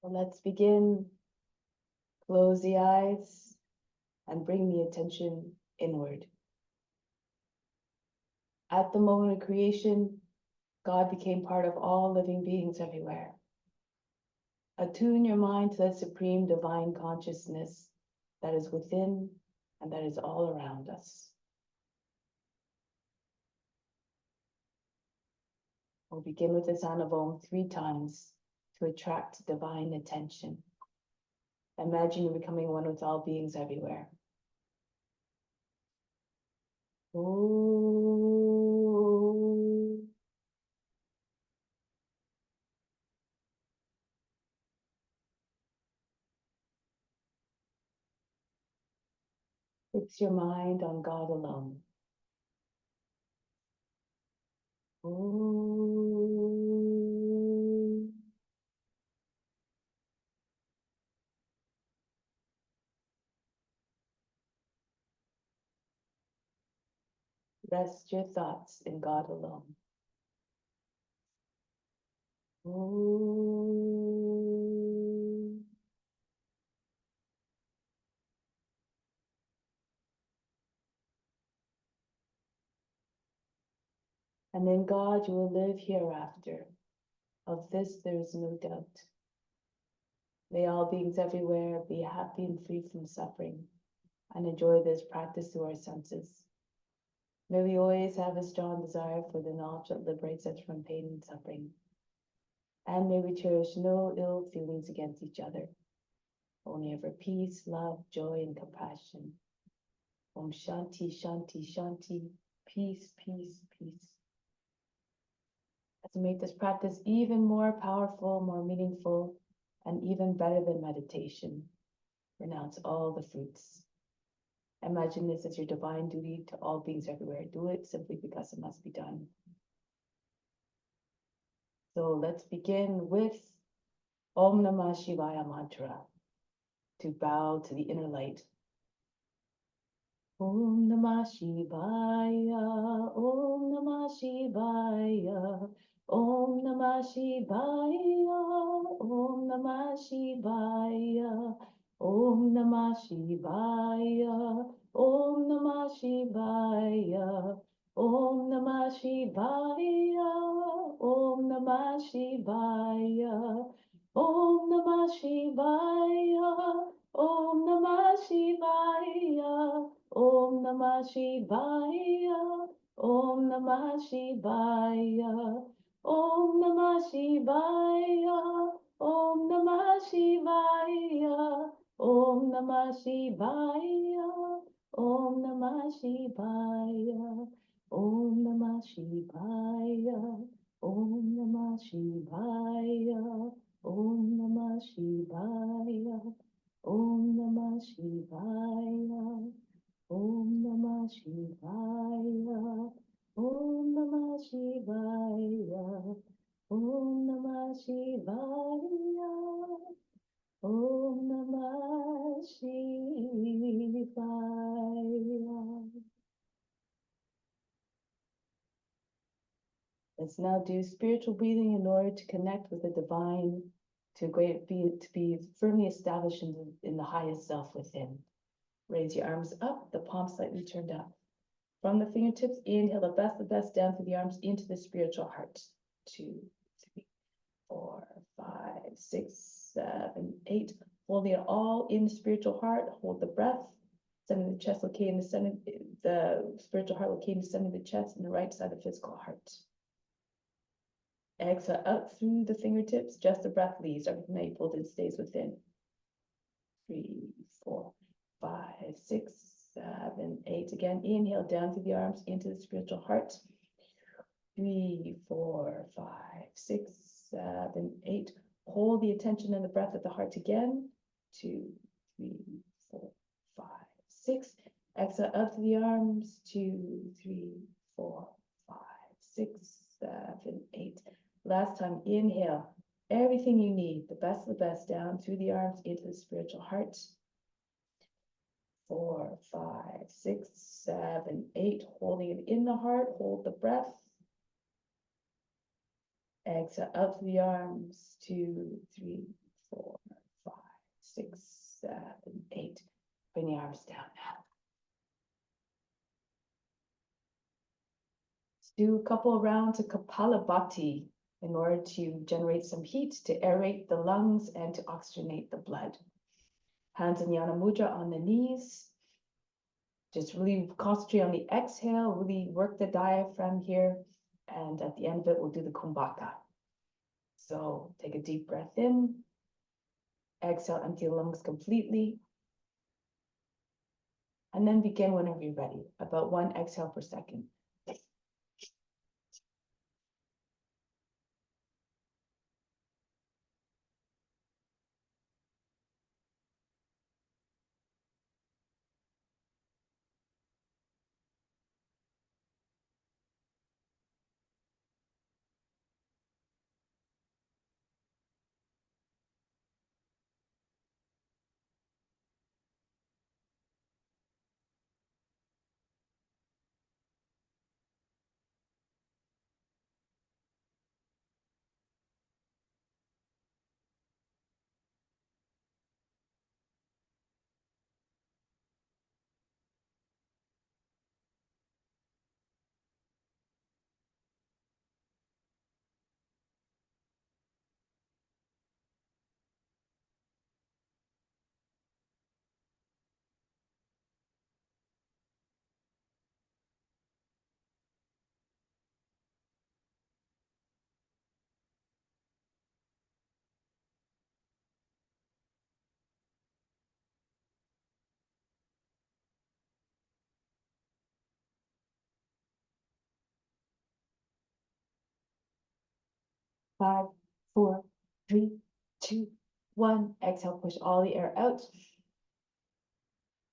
Well, let's begin. Close the eyes and bring the attention inward. At the moment of creation, God became part of all living beings everywhere. Attune your mind to that supreme divine consciousness that is within and that is all around us. We'll begin with the sound of Om 3 times to attract divine attention. Imagine you're becoming one with all beings everywhere. Om. Fix your mind on God alone. Om. Rest your thoughts in God alone. Om. And in God you will live hereafter. Of this there is no doubt. May all beings everywhere be happy and free from suffering and enjoy this practice through our senses. May we always have a strong desire for the knowledge that liberates us from pain and suffering. And may we cherish no ill feelings against each other, only ever peace, love, joy, and compassion. Om Shanti, Shanti, Shanti, peace, peace, peace. Let's make this practice even more powerful, more meaningful, and even better than meditation. Renounce all the fruits. Imagine this as your divine duty to all beings everywhere. Do it simply because it must be done. So let's begin with Om Namah Shivaya mantra to bow to the inner light. Om Namah Shivaya, Om Namah Shivaya, Om Namah Shivaya, Om Namah Shivaya, Om Namah Shivaya, Om Namah Shivaya, Om Namah Shivaya, Om Namah Shivaya, Om Namah Shivaya, Om Namah Shivaya. Om Namah Shivaya, Om Namah Shivaya, Om Namah Shivaya, Om Namah Shivaya, Om Namah Shivaya, Om Namah Shivaya, Om Namah Shivaya, Om Namah Shivaya, Om Namah Shivaya, Om Namah Shivaya. Om Namah Shivaya, Om Namah Shivaya, Om Namah Shivaya, Om Namah Shivaya. Let's now do spiritual breathing in order to connect with the divine, to be firmly established in the highest self within. Raise your arms up, the palms slightly turned up. From the fingertips, inhale the best down through the arms into the spiritual heart. 2, 3, 4, 5, 6, 7, 8. Holding it all in the spiritual heart. Hold the breath. Sending the chest locating the center, the spiritual heart locating the center of the chest and the right side of the physical heart. Exhale out through the fingertips. Just the breath leaves. Everything that you pulled in stays within. 3, 4, 5, 6, 7, 8. Again, inhale down through the arms into the spiritual heart. 3, 4, 5, 6, 7, 8. Hold the attention and the breath at the heart again. 2, 3, 4, 5, 6. Exhale out through the arms. 2, 3, 4, 5, 6, 7, 8. Last time, inhale. Everything you need, the best of the best, down through the arms into the spiritual heart. 4, 5, 6, 7, 8. Holding it in the heart. Hold the breath. Exhale out through the arms. 2, 3, 4, 5, 6, 7, 8. Bring the arms down now. Let's do a couple of rounds of Kapalabhati in order to generate some heat, to aerate the lungs and to oxygenate the blood. Hands in Yana Mudra on the knees. Just really concentrate on the exhale, really work the diaphragm here. And at the end of it, we'll do the Kumbhaka. So take a deep breath in. Exhale, empty the lungs completely. And then begin whenever you're ready, about 1 exhale per second. 5, 4, 3, 2, 1. Exhale, push all the air out.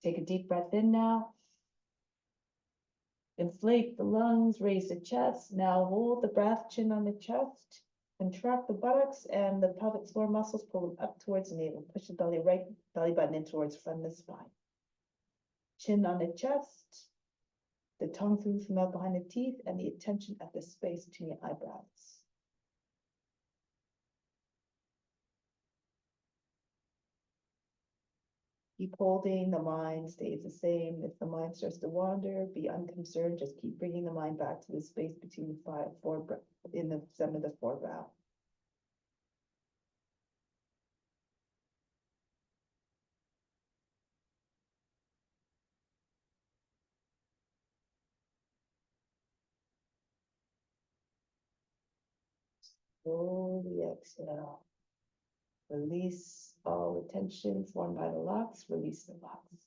Take a deep breath in now. Inflate the lungs, raise the chest. Now hold the breath, chin on the chest. Contract the buttocks and the pelvic floor muscles, pull them up towards the navel. Push the belly button in towards front of the spine. Chin on the chest, the tongue through from out behind the teeth, and the attention at the space between your eyebrows. Keep holding, the mind stays the same. If the mind starts to wander, be unconcerned. Just keep bringing the mind back to the space between the in the center of the forebrow. Slowly exhale. Release all the tension formed by the locks. Release the locks.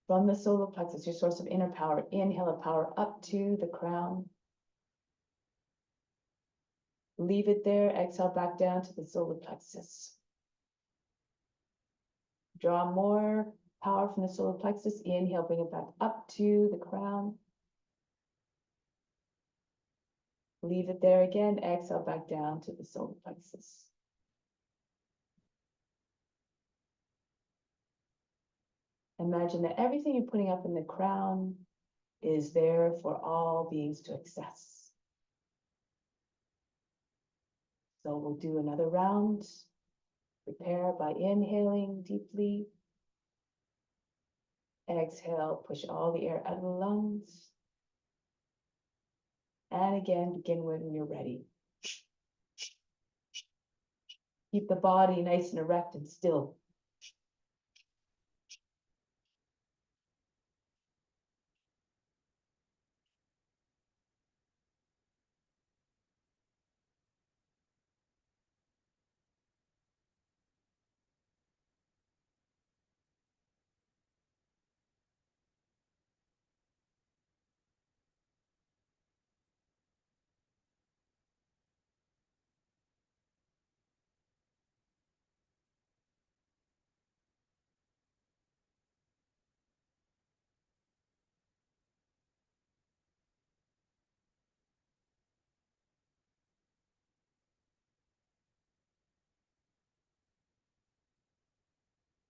From the solar plexus, your source of inner power, inhale a power up to the crown. Leave it there. Exhale back down to the solar plexus. Draw more power from the solar plexus. Inhale, bring it back up to the crown. Leave it there again. Exhale back down to the solar plexus. Imagine that everything you're putting up in the crown is there for all beings to access. So we'll do another round. Prepare by inhaling deeply. Exhale, push all the air out of the lungs. And again, begin when you're ready. Keep the body nice and erect and still.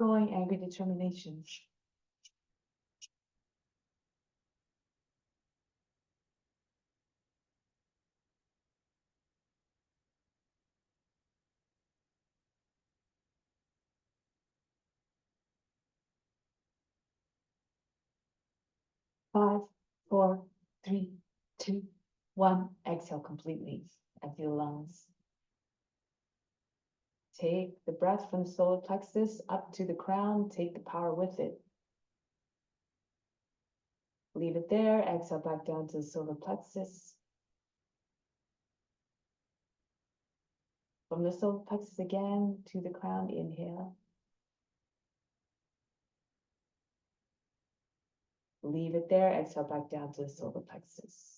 Growing angry determination. 5, 4, 3, 2, 1. Exhale completely. Empty the lungs. Take the breath from the solar plexus up to the crown. Take the power with it. Leave it there. Exhale back down to the solar plexus. From the solar plexus again to the crown. Inhale. Leave it there. Exhale back down to the solar plexus.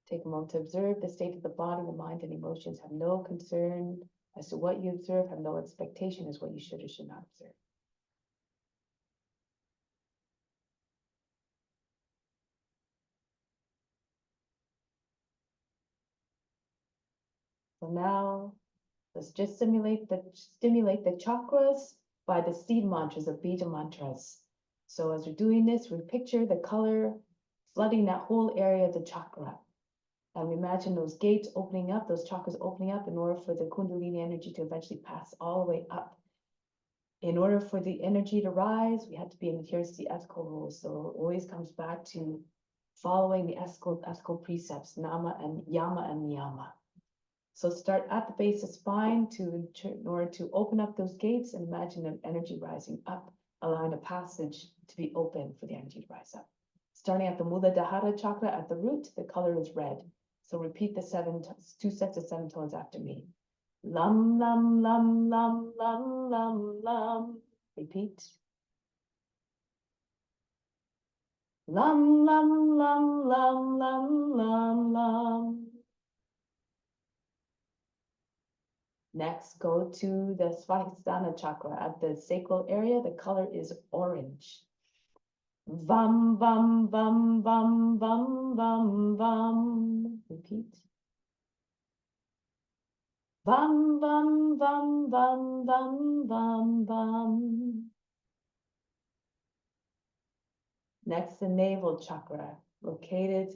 Take a moment to observe the state of the body, the mind, and emotions. Have no concern as to what you observe. Have no expectation as what you should or should not observe. So now let's just stimulate the chakras by the seed mantras of Bija mantras. So as we're doing this, we picture the color flooding that whole area of the chakra. And we imagine those gates opening up, those chakras opening up in order for the Kundalini energy to eventually pass all the way up. In order for the energy to rise, we have to be in adherence to the ethical rules. So it always comes back to following the ethical precepts, nama and yama and niyama. So start at the base of spine in order to open up those gates and imagine the energy rising up, allowing a passage to be open for the energy to rise up. Starting at the Muladhara chakra at the root, the color is red. So repeat the 2 sets of 7 tones after me. Lam, lam, lam, lam, lam, lam, lam. Repeat. Lam, lam, lam, lam, lam, lam, lam. Next, go to the Svadhisthana chakra at the sacral area. The color is orange. Vam, vam, vam, vam, vam, vam, vam. Repeat. Vam, vam, vam, vam, vam, vam, vam. Next, the navel chakra, located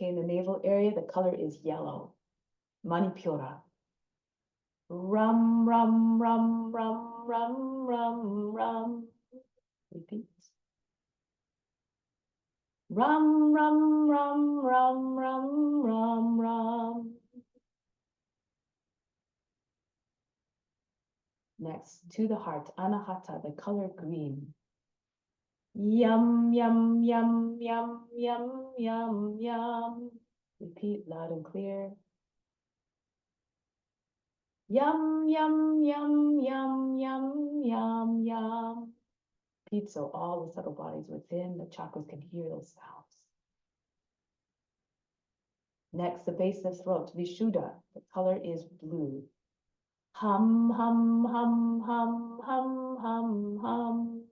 in the navel area. The color is yellow. Manipura. Rum, rum, rum, rum, rum, rum, rum. Repeat. Rum, rum, rum, rum, rum, rum, rum. Next, to the heart, Anahata, the color green. Yum, yum, yum, yum, yum, yum, yum. Repeat loud and clear. Yum, yum, yum, yum, yum, yum, yum. Repeat so all the subtle bodies within the chakras can hear those sounds. Next, the base of the throat, Vishuddha. The color is blue. Hum, hum, hum, hum, hum, hum, hum.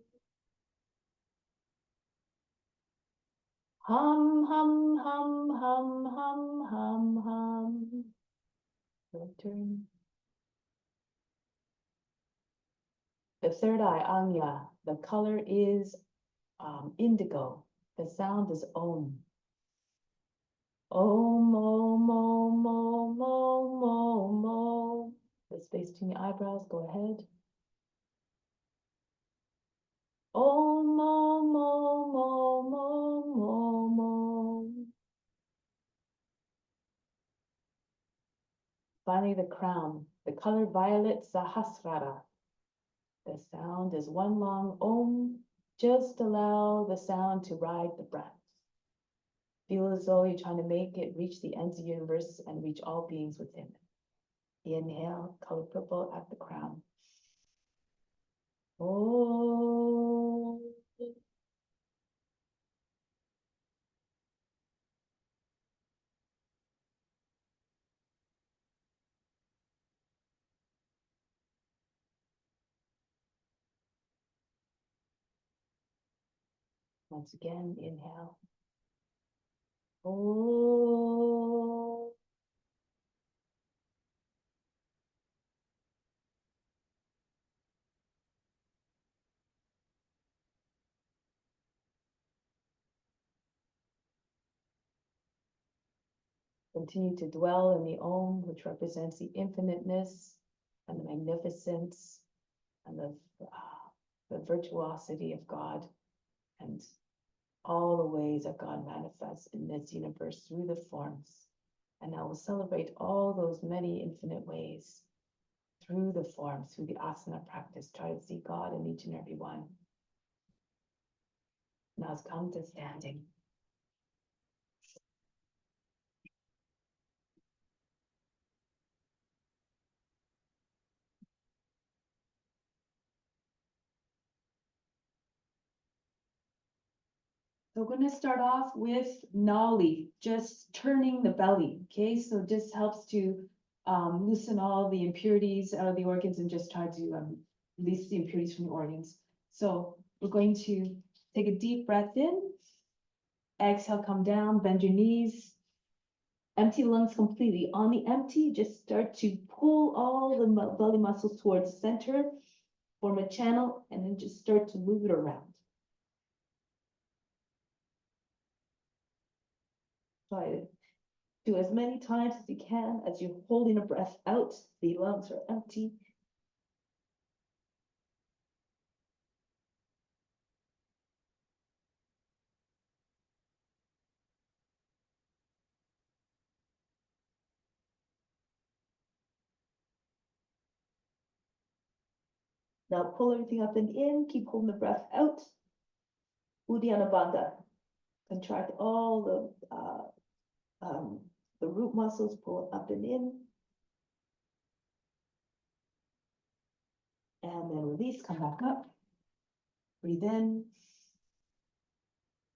Hum, hum, hum, hum, hum, hum, hum. Your turn. The third eye, Anya. The color is indigo. The sound is Om. Om, om, om, om, om, om, om. The space between the eyebrows, go ahead. Om, om, om, om, om, om, om. Finally, the crown, the color violet, Sahasrara. The sound is one long Om. Just allow the sound to ride the breath. Feel as though you're trying to make it reach the ends of the universe and reach all beings within. Inhale, color purple at the crown. Oh. Once again, inhale. Oh. Continue to dwell in the Om, which represents the infiniteness and the magnificence and the virtuosity of God and all the ways that God manifests in this universe through the forms. And now we'll celebrate all those many infinite ways through the forms, through the asana practice. Try to see God in each and every one. Now it's come to standing. So we're going to start off with Nali, just turning the belly. Okay, so this helps to loosen all the impurities out of the organs and just try to release the impurities from the organs. So we're going to take a deep breath in, exhale, come down, bend your knees, empty lungs completely. On the empty, just start to pull all the belly muscles towards the center, form a channel, and then just start to move it around. Try to do as many times as you can as you're holding a breath out. The lungs are empty. Now pull everything up and in. Keep holding the breath out. Uddiyana Bandha. Contract all the root muscles. Pull up and in. And then release. Come back up. Breathe in.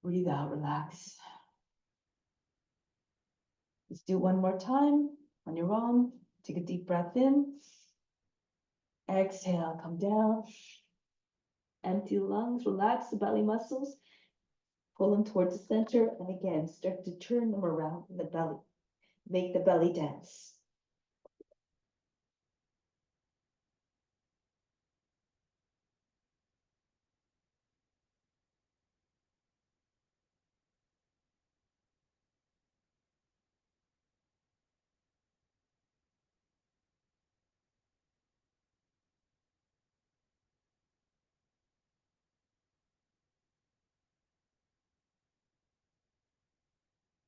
Breathe out. Relax. Let's do it one more time on your own. Take a deep breath in. Exhale. Come down. Empty the lungs. Relax the belly muscles. Pull them towards the center, and again, start to turn them around in the belly. Make the belly dance.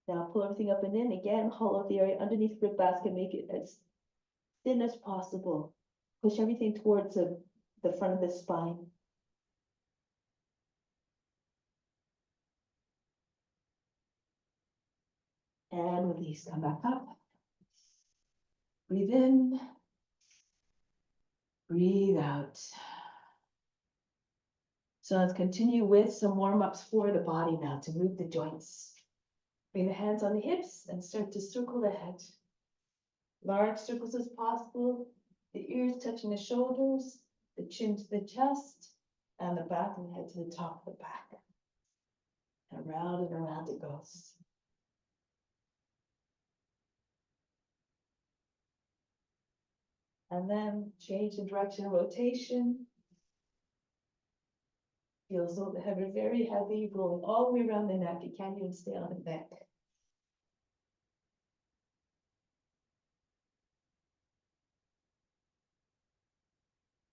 Now pull everything up and in. Again, hollow the area underneath the rib basket. Make it as thin as possible. Push everything towards the front of the spine. And release. Come back up. Breathe in. Breathe out. So let's continue with some warm-ups for the body now to move the joints. Bring the hands on the hips and start to circle the head. Large circles as possible, the ears touching the shoulders, the chin to the chest, and the back of the head to the top of the back. And around it goes. And then change the direction of rotation. Feels the head are very heavy, rolling all the way around the neck. You can't even stay on the neck.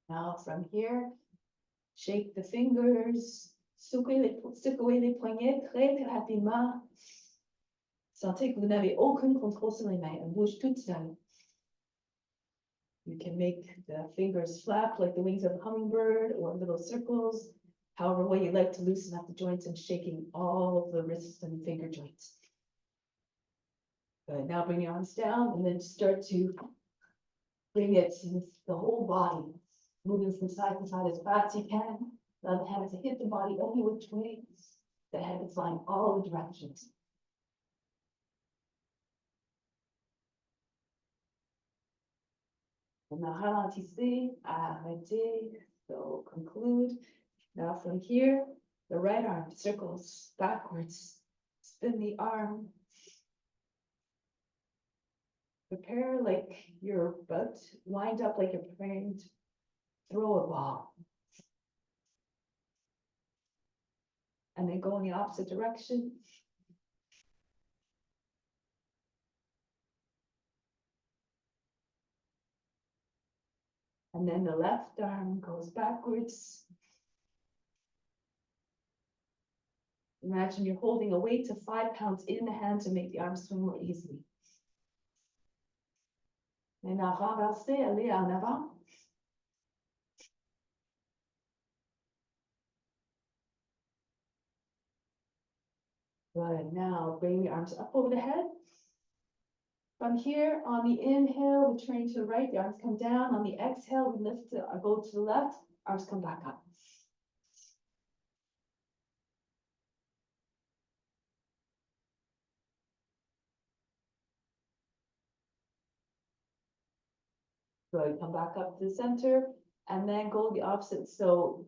Now from here, shake the fingers, secouez les poignets très très rapidement. Sentez que vous n'avez aucun contrôle sur les mains. Elles bougent toutes seules. You can make the fingers flap like the wings of a hummingbird or little circles, however way you like to loosen up the joints and shaking all of the wrists and finger joints. Good. Now bring your arms down and then start to bring it to the whole body, moving from side to side as fast as you can. Now the hands hit the body only which way. The head is flying all the directions. Now ralentissez, arrêtez, so conclude. Now from here, the right arm circles backwards, spin the arm. Prepare like you're about to wind up like you're preparing to throw a ball. And then go in the opposite direction. And then the left arm goes backwards. Imagine you're holding a weight of 5 pounds in the hand to make the arms swing more easily. Maintenant, renverser, aller en avant. Good. Now bring the arms up over the head. From here, on the inhale, we turn to the right, the arms come down. On the exhale, we lift the, go to the left, arms come back up. Good. Come back up to the center, and then go the opposite. So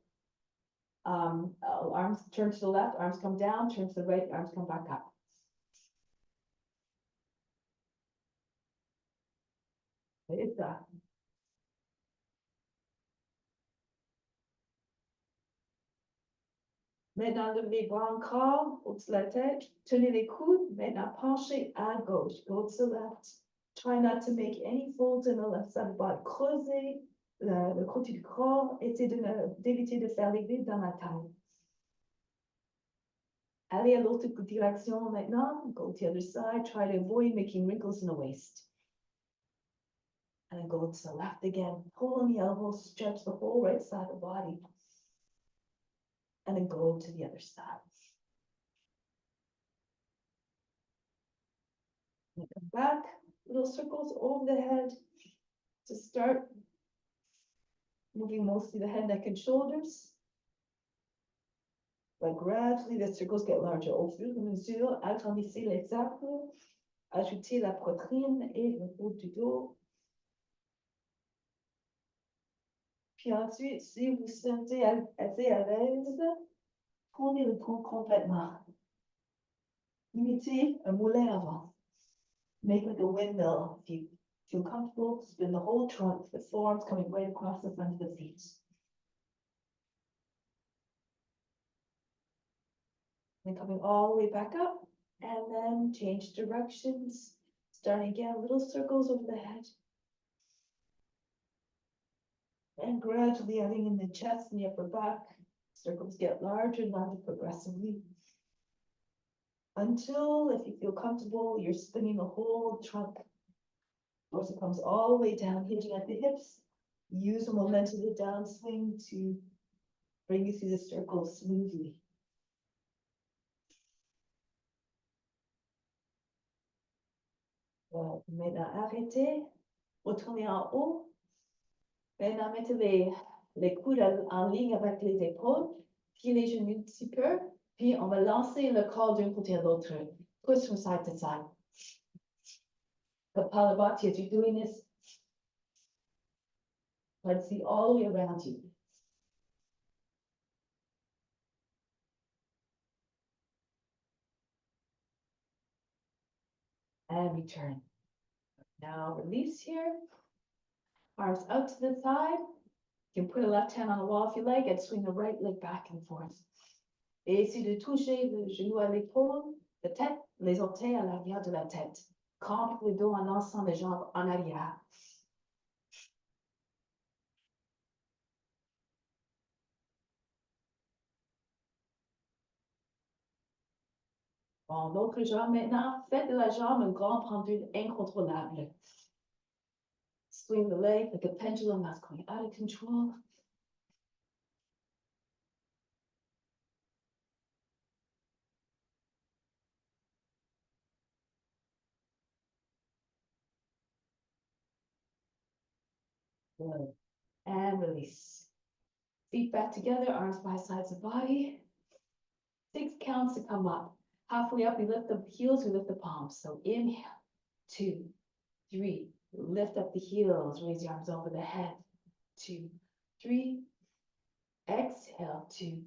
arms turn to the left, arms come down, turn to the right, arms come back up. C'est ça. Maintenant, levez les bras encore au-dessus de la tête. Tenez les coudes. Maintenant, penchez à gauche. Go to the left. Try not to make any folds in the left side of the body. Creusez le côté du corps. Essayez d'éviter de faire les vides dans la taille. Allez à l'autre direction maintenant. Go to the other side. Try to avoid making wrinkles in the waist. And then go to the left again. Pull on the elbows. Stretch the whole right side of the body. And then go to the other side. And come back, little circles over the head to start moving mostly the head, neck, and shoulders. But gradually, the circles get larger. Au fur et à mesure, agrandissez les cercles, ajoutez la poitrine et le haut du dos. Puis ensuite, si vous sentez assez à l'aise, tournez le tronc complètement. Imitez un moulin à vent. Make like a windmill. If you feel comfortable, spin the whole trunk, the forearms coming right across the front of the feet. Then coming all the way back up, and then change directions. Starting again, little circles over the head. And gradually adding in the chest and the upper back. Circles get larger and larger progressively. Until, if you feel comfortable, you're spinning the whole trunk. Torso comes all the way down, hinging at the hips. Use the momentum of the downswing to bring you through the circle smoothly. Maintenant, arrêtez. Retournez en haut. Maintenant, mettez les coudes en ligne avec les épaules. Pliez les genoux un petit peu. Puis, on va lancer le corps d'un côté à l'autre. Push from side to side. Kapalabhati, as you're doing this, let's see all the way around you. And return. Now release here. Arms out to the side. You can put a left hand on the wall if you like and swing the right leg back and forth. Et essayez de toucher le genou à l'épaule, la tête, les orteils à l'arrière de la tête. Campe le dos en lançant les jambes en arrière. Bon, l'autre jambe maintenant, faites de la jambe un grand pendule incontrôlable. Swing the leg like a pendulum that's going out of control. Good. And release. Feet back together, arms by sides of the body. 6 counts to come up. Halfway up, we lift the heels, we lift the palms. So inhale, 2, 3. Lift up the heels, raise the arms over the head. 2, 3. Exhale, 2,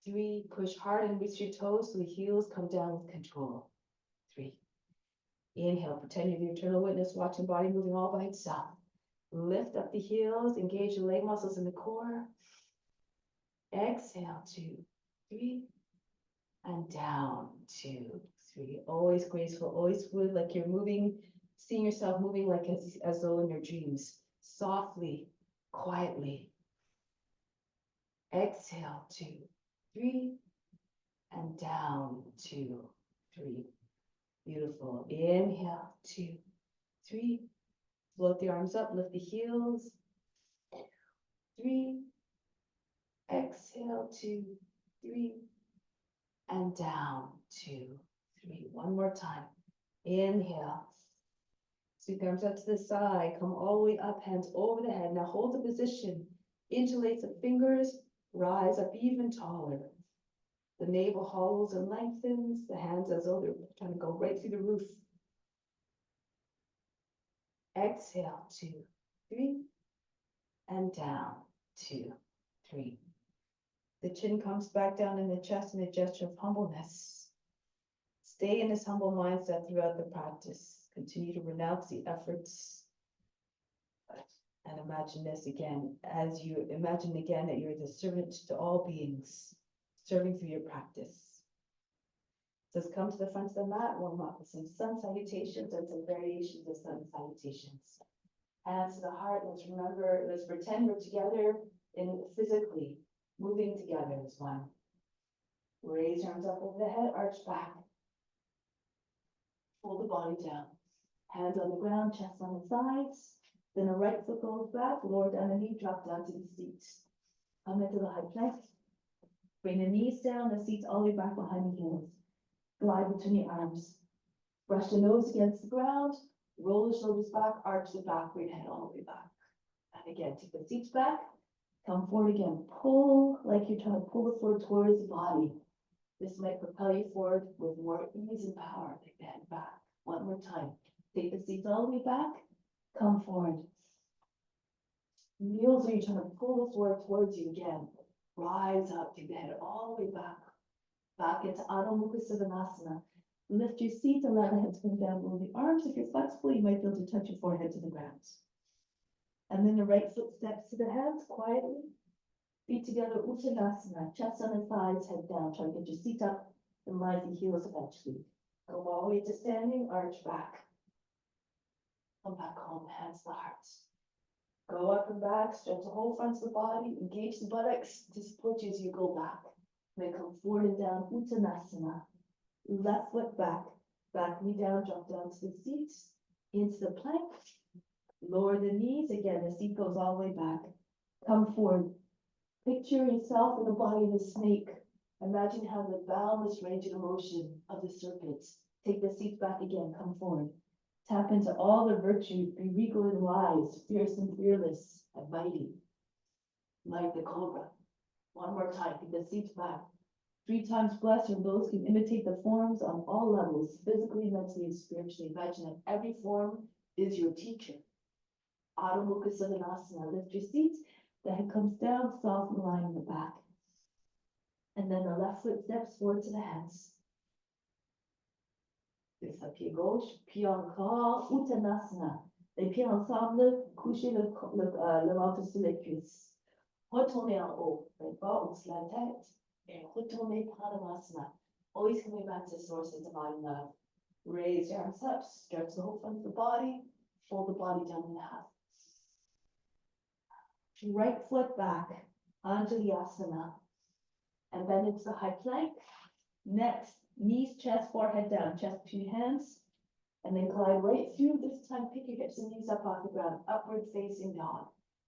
3. Push hard and reach your toes so the heels come down with control. 3. Inhale, pretend you're the eternal witness, watching body moving all by itself. Lift up the heels, engage the leg muscles in the core. Exhale, 2, 3. And down, 2, 3. Always graceful, always fluid, like you're moving, seeing yourself moving like as though in your dreams. Softly, quietly. Exhale, 2, 3. and down, 2, 3. Beautiful. Inhale, 2, 3. Float the arms up, lift the heels. 3. Exhale, 2, 3. And down, 2, 3. One more time. Inhale. Sweep the arms up to the side. Come all the way up, hands over the head. Now hold the position. Interlace the fingers. Rise up even taller. The navel hollows and lengthens. The hands as though they're trying to go right through the roof. Exhale, 2, 3. And down, 2, 3. The chin comes back down in the chest in a gesture of humbleness. Stay in this humble mindset throughout the practice. Continue to renounce the efforts. And imagine this again, as you imagine again that you're the servant to all beings, serving through your practice. Just come to the front of the mat, warm up with some sun salutations and some variations of sun salutations. Hands to the heart. Let's remember, let's pretend we're together in physically, moving together as one. Raise arms up over the head, arch back. Fold the body down. Hands on the ground, chest on the sides. Then a right foot goes back, lower down the knee, drop down to the seat. Come into the high plank. Bring the knees down, the seats all the way back behind the heels. Glide between the arms. Brush the nose against the ground. Roll the shoulders back, arch the back, bring head all the way back. And again, take the seats back. Come forward again. Pull like you're trying to pull the floor towards the body. This might propel you forward with more ease and power. Take the head back. One more time. Take the seats all the way back. Come forward. Kneels are you trying to pull the floor towards you again. Rise up. Take the head all the way back. Back into Adho Mukha Sivanasana. Lift your seat, allow the head to come down below the arms. If you're flexible, you might be able to touch your forehead to the ground. And then the right foot steps to the hands quietly. Feet together, Uttanasana, chest on the thighs, head down. Try to get your seat up and line the heels eventually. Go all the way to standing, arch back. Come back home, hands to the heart. Go up and back, stretch the whole front of the body, engage the buttocks to support you as you go back. Then come forward and down, Uttanasana. Left foot back, back knee down, drop down to the seat, into the plank. Lower the knees, again, the seat goes all the way back. Come forward. Picture yourself in the body of a snake. Imagine how the boundless range of motion of the serpent. Take the seats back again, come forward. Tap into all the virtues, be regal and wise, fierce and fearless, and mighty, like the cobra. One more time, take the seats back. 3 times blessed, and those can imitate the forms on all levels, physically, mentally, and spiritually. Imagine that every form is your teacher. Adho Mukha Sivanasana. Lift your seats. The head comes down, soft line in the back. And then the left foot steps forward to the hands. Fix le pied gauche, pied encore, Uttanasana. Les pieds ensemble, couchez le ventre sur les cuisses. Retournez en haut, les bras au-dessus de la tête, et retournez Pranayama. Always coming back to source of divine love. Raise your arms up, stretch the whole front of the body, fold the body down in half. Right foot back, Anjalyasana. And then it's the high plank. Next, knees, chest, forehead down, chest between hands. And then glide right through. This time, pick your hips and knees up off the ground, upward facing dog.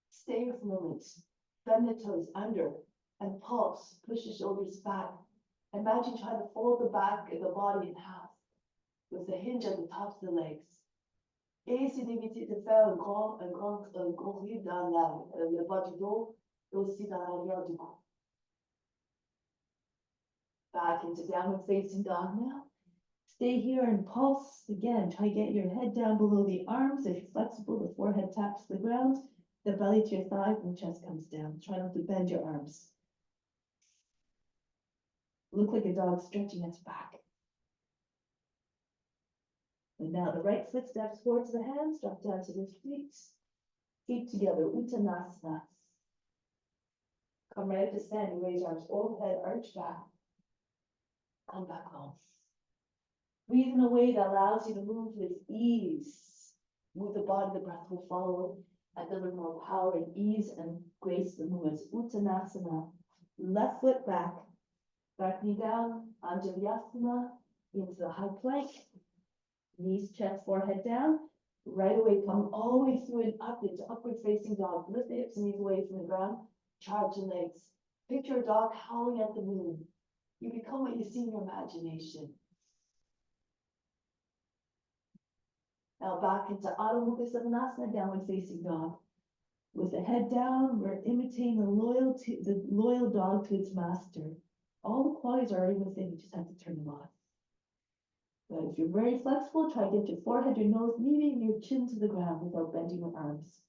Stay with movements. Bend the toes under and pulse. Push the shoulders back. Imagine trying to fold the back of the body in half with the hinge at the tops of the legs. Et c'est d'éviter de faire un grand ride dans le bas du dos et aussi dans l'arrière du cou. Back into downward facing dog now. Stay here and pulse. Again, try to get your head down below the arms. If you're flexible, the forehead taps the ground, the belly to your thighs, and the chest comes down. Try not to bend your arms. Look like a dog stretching its back. And now the right foot steps forward to the hands, drop down to the feet. Feet together, Uttanasana. Come right up to standing, raise your arms overhead, arch back. Come back home. Breathe in a way that allows you to move with ease. Move the body, the breath will follow, and deliver more power and ease and grace the movements. Uttanasana. Left foot back, Back knee down, Anjalyasana, into the high plank. Knees, chest, forehead down. Right away, come all the way through and up into upward facing dog. Lift the hips and knees away from the ground. Charge the legs. Picture a dog howling at the moon. You become what you see in your imagination. Now back into Adho Mukha Svanasana, downward facing dog. With the head down, we're imitating the loyal dog to its master. All the qualities are already within, you just have to turn them on. But if you're very flexible, try to get your forehead, your nose, meeting your chin to the ground without bending your arms.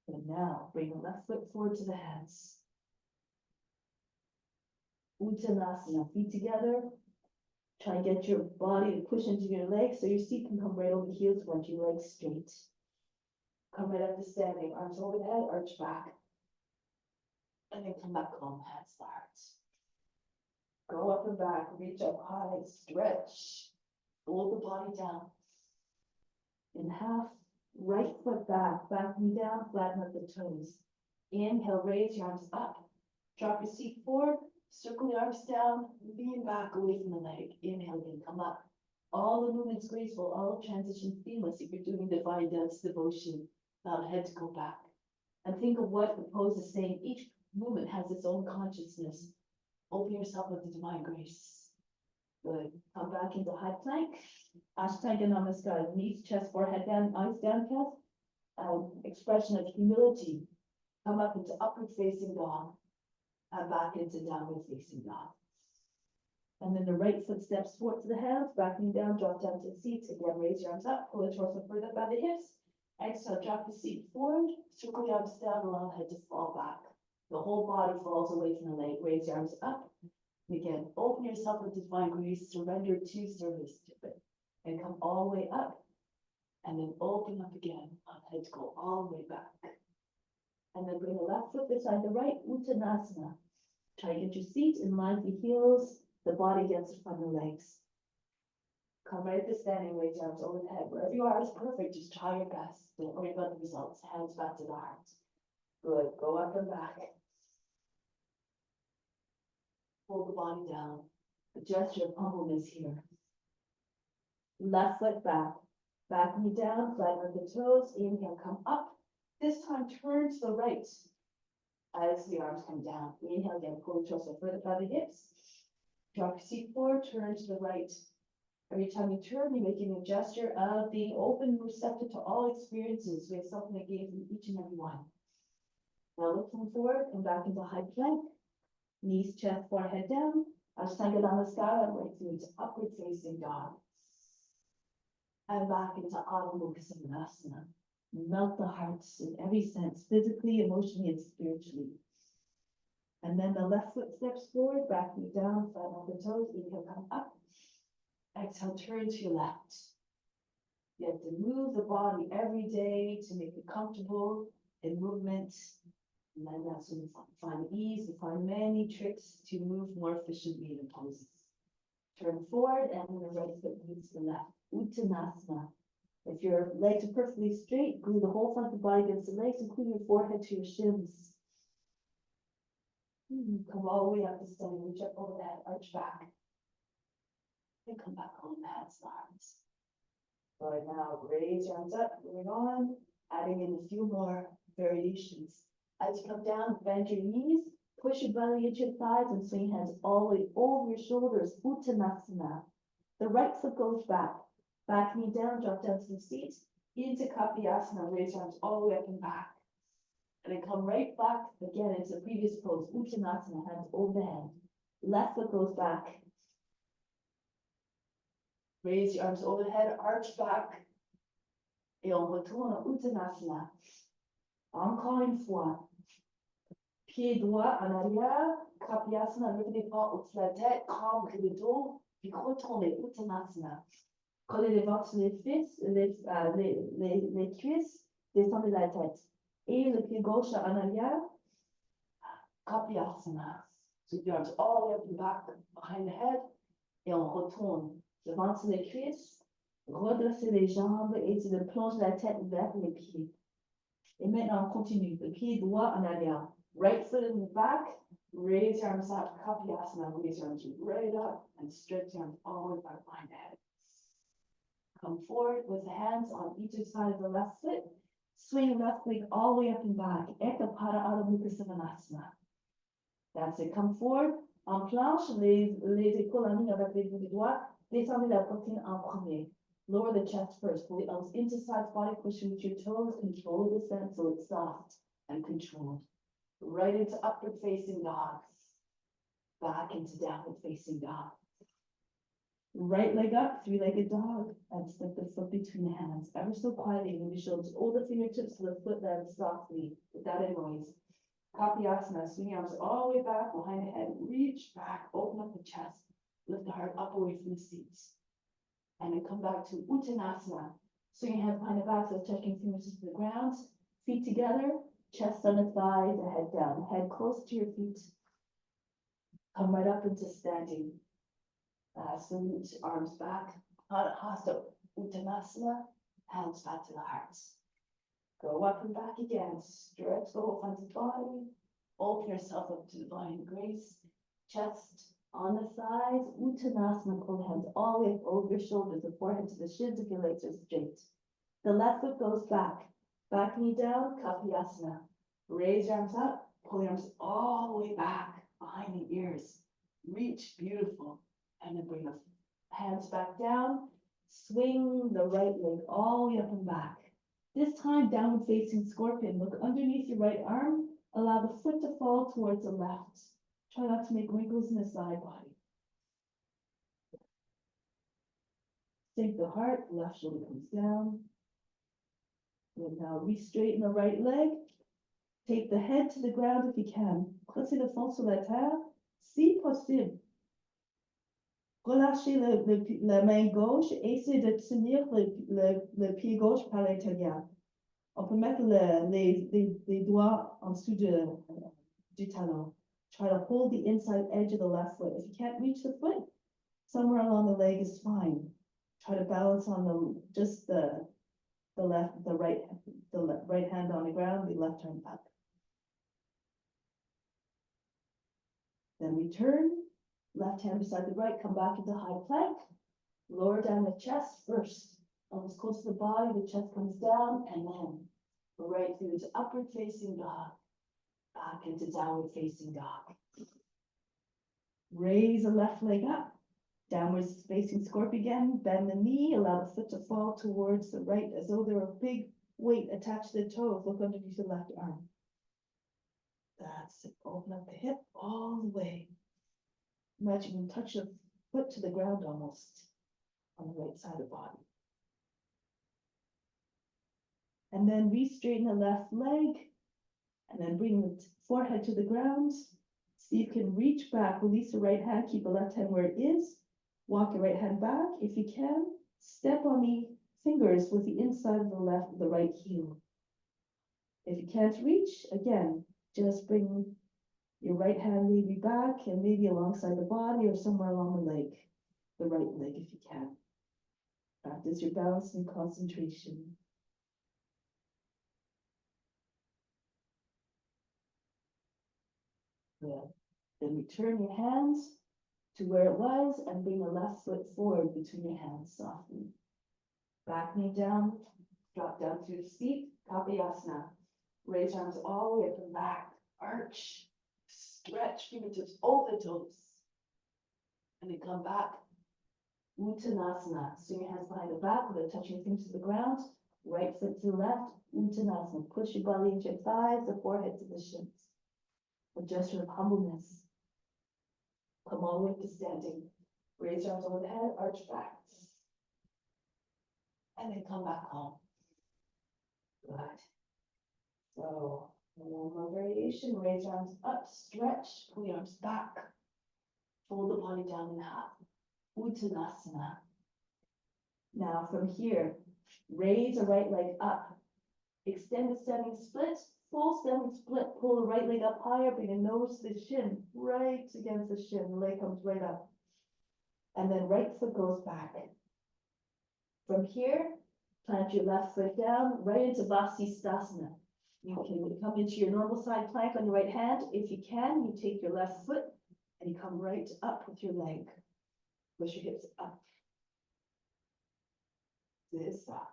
And now, bring the left foot forward to the hands. Uttanasana, feet together. Try and get your body to push into your legs so your seat can come right over the heels, want your legs straight. Come right up to standing, arms over the head, arch back. And then come back home, hands flat. Go up and back, reach up high, stretch. Fold the body down. In half, right foot back, back knee down, flatten up the toes. Inhale, raise your arms up. Drop your seat forward, circle the arms down, lean back away from the leg. Inhale again, come up. All the movements graceful, all transitions seamless if you're doing divine dance devotion. Allow the head to go back. And think of what the pose is saying. Each movement has its own consciousness. Open yourself up to divine grace. Good. Come back into high plank. Ashtanga Namaskar. Knees, chest, forehead down, eyes downcast. Expression of humility. Come up into upward facing dog. And back into downward facing dog. And then the right foot steps forward to the hands. Back knee down, drop down to the seat. Again, raise your arms up. Pull the torso further by the hips. Exhale, drop the seat forward. Circle the arms down. Allow the head to fall back. The whole body falls away from the leg. Raise your arms up. And again, open yourself with divine grace. Surrender to service to it. And come all the way up. And then open up again. Allow the head to go all the way back. And then bring the left foot beside the right. Uttanasana. Try to get your seat in line with the heels. The body against the front of the legs. Come right to standing. Raise your arms over the head. Wherever you are is perfect. Just try your best. Don't worry about the results. Hands back to the heart. Good. Go up and back. Pull the body down. The gesture of humbleness here. Left foot back. Back knee down. Flatten the toes. Inhale, come up. This time turn to the right. As the arms come down. Inhale again. Pull the torso further by the hips. Drop your seat forward. Turn to the right. Every time you turn, you're making a gesture of being open, receptive to all experiences. We have something that gave from each and every one. Now looking forward and back into high plank. Knees, chest, forehead down. Ashtanga Namaskar, right through into upward facing dog. And back into Adho Mukha Svanasana. Melt the hearts in every sense, physically, emotionally, and spiritually. And then the left foot steps forward, back knee down, flatten out the toes. Inhale, come up. Exhale, turn to your left. You have to move the body every day to make it comfortable in movement. And then that's when you find ease, you find many tricks to move more efficiently in poses. Turn forward and then the right foot meets the left. Uttanasana. If your legs are perfectly straight, glue the whole front of the body against the legs, including your forehead to your shins. Come all the way up to standing, reach up over the head, arch back. And come back home, hands to arms. Right now, raise your arms up, moving on, adding in a few more variations. As you come down, bend your knees, push your belly into your thighs, and swing hands all the way over your shoulders. Uttanasana. The right foot goes back. Back knee down, drop down to the seat. Into Kapiyasana, raise your arms all the way up and back. And then come right back again into the previous pose. Uttanasana, hands over the head. Left foot goes back. Raise your arms over the head, arch back. Et on retourne en Uttanasana. Encore une fois. Pied droit en arrière. Kapiyasana, levez les bras au-dessus de la tête, cambre le dos, puis retournez Uttanasana. Collez les ventres sur les cuisses, les cuisses, descendez la tête. Et le pied gauche en arrière. Kapiyasana. Sweep your arms all the way up and back behind the head. Et on retourne. Le ventre sur les cuisses, redresser les jambes et tu plonges la tête vers les pieds. Et maintenant, on continue. Le pied droit en arrière. Right foot in the back, Raise your arms up, Kapyasana, raise your arms right up and stretch your arms all the way back behind the head. Come forward with the hands on each side of the left foot. Swing left leg all the way up and back. Ekapada Adho Mukha Svanasana. That's it. Come forward. En planche, les épaules en ligne avec les bouts des doigts. Descendez la poitrine en premier. Lower the chest first. Pull the arms into side body, pushing with your toes. Control the descent so it's soft and controlled. Right into upward facing dog. Back into downward facing dog. Right leg up, three-legged dog, and slip the foot between the hands. Ever so quietly, move your shoulders over the fingertips to the foot lands softly, without any noise. Kapyasana, swing your arms all the way back behind the head. Reach back, open up the chest, lift the heart up away from the seat. And then come back to Uttanasana. Swing your hands behind the back, so touching fingers to the ground. Feet together, chest on the thighs, the head down. Head close to your feet. Come right up into standing. Salute, arms back. Hasta Uttanasana, hands back to the heart. Go up and back again. Stretch the whole front of the body. Open yourself up to divine grace. Chest on the thighs. Uttanasana, pull the hands all the way over your shoulders, the forehead to the shins if your legs are straight. The left foot goes back. Back knee down, Kapyasana. Raise your arms up. Pull your arms all the way back behind the ears. Reach, beautiful. And then bring the hands back down. Swing the right leg all the way up and back. This time, downward facing scorpion. Look underneath your right arm. Allow the foot to fall towards the left. Try not to make wrinkles in the side body. Sink the heart, left shoulder comes down. And now re-straighten the right leg. Take the head to the ground if you can. Crossez le fond sur la terre, si possible. Relâchez la main gauche et essayez de tenir le pied gauche par l'intérieur. On peut mettre les doigts en dessous du talon. Try to hold the inside edge of the left foot. If you can't reach the foot, somewhere along the leg is fine. Try to balance on the right hand on the ground, the left arm up. Then return. Left hand beside the right, come back into high plank. Lower down the chest first. Almost close to the body, the chest comes down, and then right through to upward facing dog. Back into downward facing dog. Raise the left leg up. Downward facing scorpion again. Bend the knee, allow the foot to fall towards the right as though there were a big weight attached to the toes. Look underneath the left arm. That's it. Open up the hip all the way. Imagine you can touch the foot to the ground almost on the right side of the body. And then re-straighten the left leg and then bring the forehead to the ground. See if you can reach back, release the right hand, keep the left hand where it is. Walk your right hand back. If you can, step on the fingers with the inside of the right heel. If you can't reach, again, just bring your right hand maybe back and maybe alongside the body or somewhere along the leg, the right leg if you can. Practice your balance and concentration. Good. Then return your hands to where it was and bring the left foot forward between your hands softly. Back knee down, drop down through the seat, Kapyasana. Raise arms all the way up and back, arch. Stretch fingertips over the toes. And then come back. Uttanasana. Swing your hands behind the back without touching your fingers to the ground. Right foot to the left. Uttanasana. Push your belly into your thighs, the forehead to the shins. A gesture of humbleness. Come all the way to standing. Raise your arms over the head, arch back. And then come back home. Good. So, one more variation. Raise your arms up, stretch, pull your arms back. Fold the body down in half. Uttanasana. Now from here, raise the right leg up. Extend the standing split, full standing split. Pull the right leg up higher, bring the nose to the shin, right against the shin. The leg comes right up. And then right foot goes back. From here, plant your left foot down, right into Vasisthasana. You can come into your normal side plank on your right hand. If you can, you take your left foot and you come right up with your leg. Push your hips up. This up.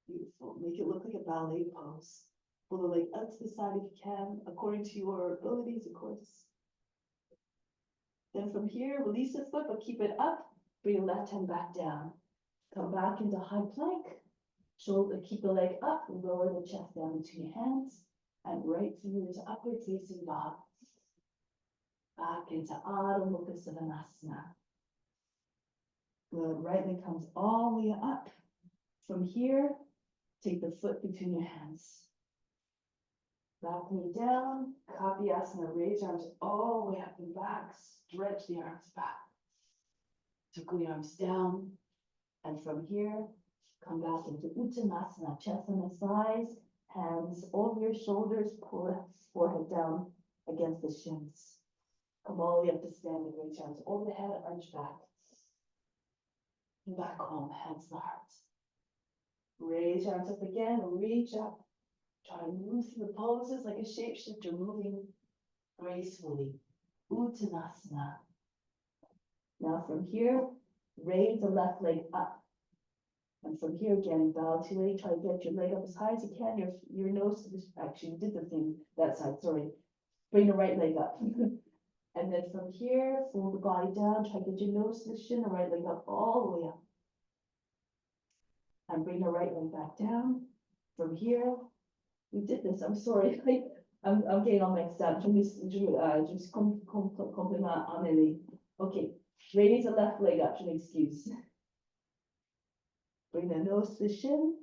Beautiful. Make it look like a ballet pose. Pull the leg out to the side if you can, according to your abilities, of course. Then from here, release the foot, but keep it up. Bring your left hand back down. Come back into high plank. Shoulder, keep the leg up, lower the chest down between your hands, and right through to upward facing dog. Back into Adho Mukha Svanasana. Good, right leg comes all the way up. From here, take the foot between your hands. Back knee down, Kapiasana, raise your arms all the way up and back, stretch the arms back. Circle the arms down, and from here, come back into Uttanasana, chest on the thighs, hands over your shoulders, pull forehead down against the shins. Come all the way up to standing, raise your arms over the head, arch back. And back home, hands to the heart. Raise your arms up again, reach up. Try to move through the poses like a shapeshifter, moving gracefully. Uttanasana. Now from here, raise the left leg up. And from here again, bow to leg, try to get your leg up as high as you can. Your nose to this, actually you did the thing that side, sorry. Bring the right leg up. And then from here, fold the body down, try to get your nose to the shin, the right leg up all the way up. And bring the right leg back down. From here, we did this, I'm sorry, I'm getting all mixed up. Just compliment Amelie. Okay, raise the left leg up, an excuse. Bring the nose to the shin.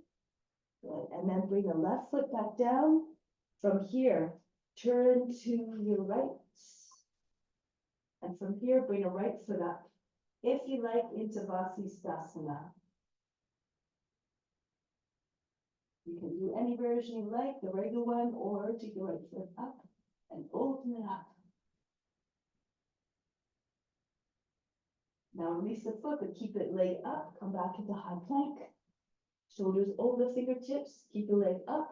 Good. And then bring the left foot back down. From here, turn to your right. And from here, bring the right foot up. If you like, into Vasisthasana. You can do any version you like, the regular one, or take your right foot up and open it up. Now release the foot, but keep it leg up. Come back into high plank. Shoulders over the fingertips. Keep the leg up.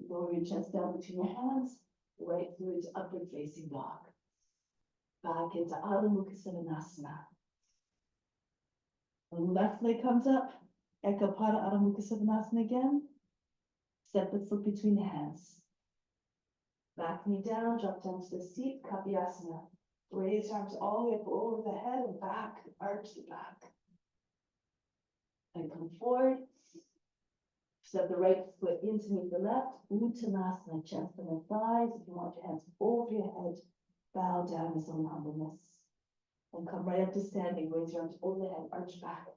Lower your chest down between your hands. Right through to upward facing dog. Back into Adho Mukha Svanasana. When the left leg comes up, Ekapada Adho Mukha Svanasana again. Step the foot between the hands. Back knee down, drop down to the seat, Kapiasana. Raise arms all the way up over the head and back, arch the back. And come forward. Step the right foot in to meet the left. Uttanasana, chest on the thighs. If you want your hands over your head, bow down in some humbleness. And come right up to standing. Raise your arms over the head, arch back.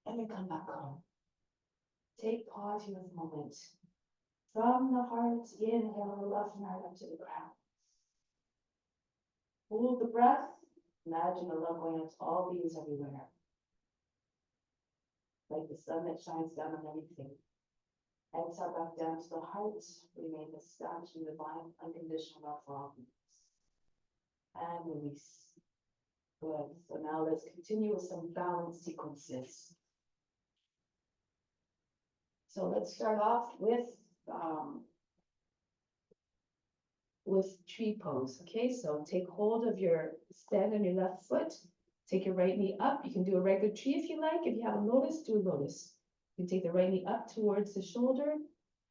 And then come back home. Take pause here for a moment. From the heart, inhale the left and right up to the ground. Hold the breath. Imagine the love going out to all beings everywhere. Like the sun that shines down on everything. Exhale back down to the heart. Remain the statue of divine unconditional love for all beings. And release. Good. So now let's continue with some balance sequences. So let's start off with tree pose. Okay, so take hold of stand on your left foot. Take your right knee up. You can do a regular tree if you like. If you have a lotus, do a lotus. You can take the right knee up towards the shoulder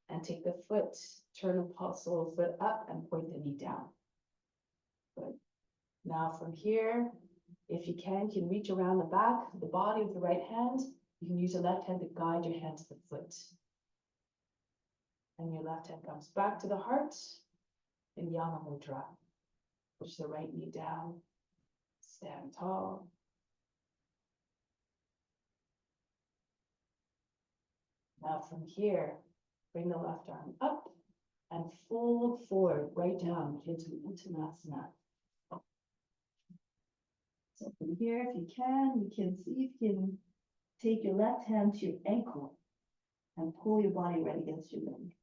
and take the foot, turn the sole foot up and point the knee down. Good. Now from here, if you can reach around the back of the body with the right hand. You can use your left hand to guide your hand to the foot. And your left hand comes back to the heart in Yana Mudra. Push the right knee down. Stand tall. Now from here, bring the left arm up and fold forward, right down into Uttanasana. So from here, if you can see if you can take your left hand to your ankle and pull your body right against your leg.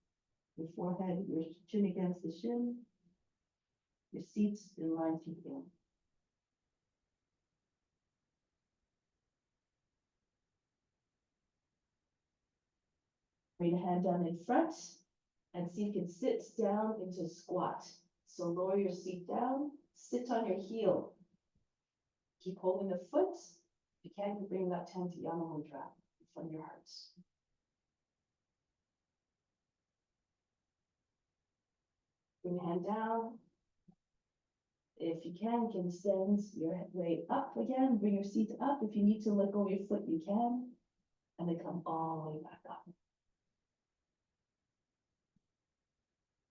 Your forehead, your chin against the shin, your seats in line to your heel. Bring a hand down in front and see if you can sit down into squat. So lower your seat down, sit on your heel. Keep holding the foot. If you can, you bring left hand to Yana Mudra from your heart. Bring your hand down. If you can stand your way up again. Bring your seat up. If you need to let go of your foot, you can. And then come all the way back up.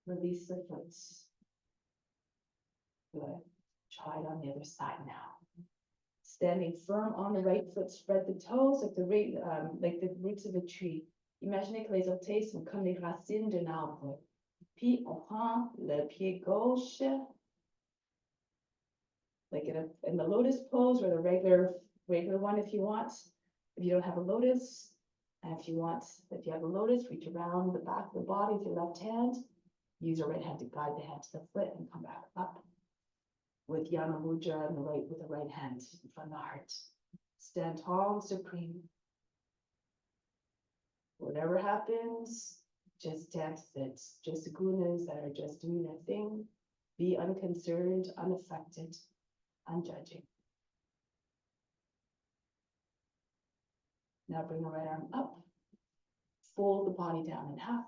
Release the foot. Good. Try it on the other side now. Standing firm on the right foot, spread the toes like the roots of a tree. Imaginez que les orteils sont comme les racines d'un arbre. Puis on prend le pied gauche, like in the lotus pose or the regular one if you want. If you don't have a lotus, and if you have a lotus, reach around the back of the body with your left hand. Use your right hand to guide the hand to the foot and come back up. With Yana Mudra and with the right hand in front of the heart. Stand tall and supreme. Whatever happens, just dance it. Just gunas that are just doing their thing. Be unconcerned, unaffected, unjudging. Now bring the right arm up. Fold the body down in half.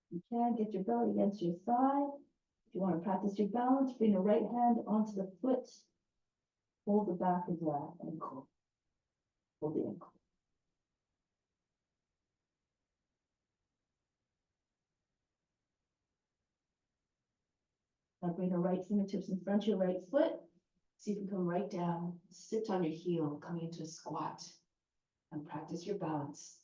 You can get your belly against your thigh. If you want to practice your balance, bring the right hand onto the foot. Hold the back of the ankle. Hold the ankle. Now bring the right fingertips in front of your right foot. See if you can come right down. Sit on your heel, coming into a squat. And practice your balance.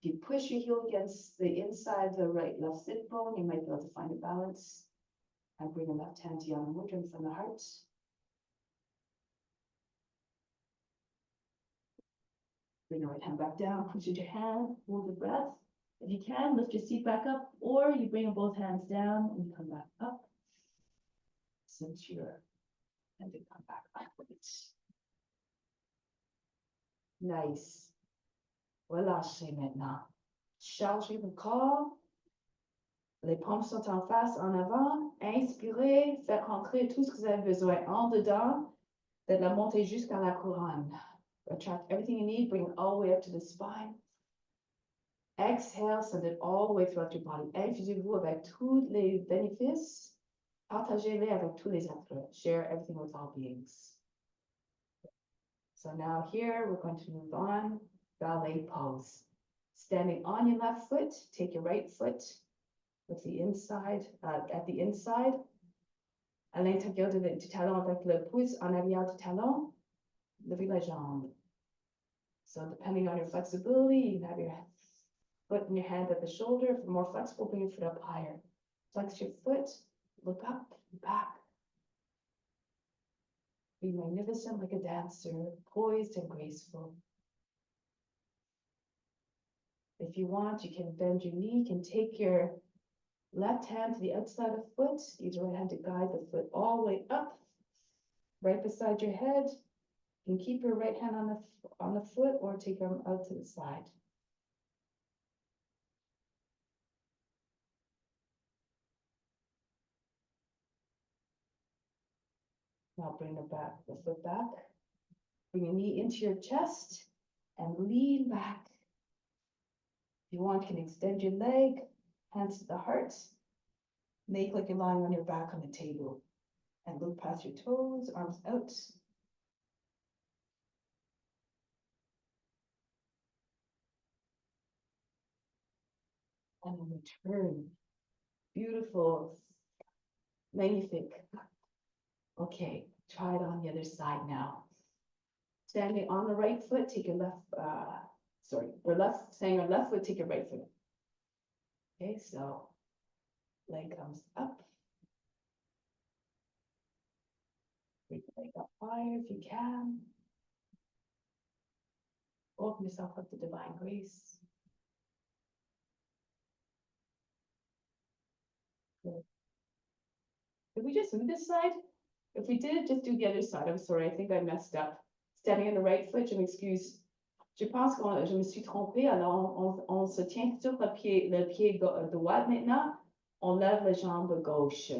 If you push your heel against the inside of the left sit bone, you might be able to find a balance. And bring the left hand to Yana Mudra from the heart. Bring the right hand back down, push your hand, hold the breath. If you can, lift your seat back up, or you bring both hands down and you come back up. Cinch your and then come back upwards. Nice. Relâchez maintenant. Chargez le corps. Les paumes sont en face, en avant. Inspirez, faites rentrer tout ce que vous avez besoin en dedans. Then la montée jusqu'à la couronne. Attract everything you need, bring it all the way up to the spine. Exhale, send it all the way throughout your body. Infusez-vous avec tous les bénéfices. Partagez-les avec tous les êtres. Share everything with all beings. So now here, we're going to move on. Ballet pose. Standing on your left foot, take your right foot with the inside, at the inside. À l'intérieur du talon avec le pouce en arrière du talon. Levez la jambe. So depending on your flexibility, you have your foot in your hand at the shoulder. If you're more flexible, bring your foot up higher. Flex your foot, look up and back. Be magnificent like a dancer, poised and graceful. If you want, you can bend your knee, you can take your left hand to the outside of the foot, use your right hand to guide the foot all the way up, right beside your head. You can keep your right hand on the foot or take them out to the side. Now bring the foot back. Bring your knee into your chest and lean back. If you want, you can extend your leg, hands to the heart. Make like you're lying on your back on the table. And look past your toes, arms out. And return. Beautiful. Magnifique. Okay, try it on the other side now. Standing on the right foot, take your left, staying on left foot, take your right foot. Okay, so leg comes up. Bring the leg up higher if you can. Open yourself up to divine grace. Good. Did we just move this side? If we did, just do the other side. I'm sorry, I think I messed up. Standing on the right foot, and excuse Je pense que je me suis trompée, alors on se tient sur le pied droit maintenant. On lève la jambe gauche.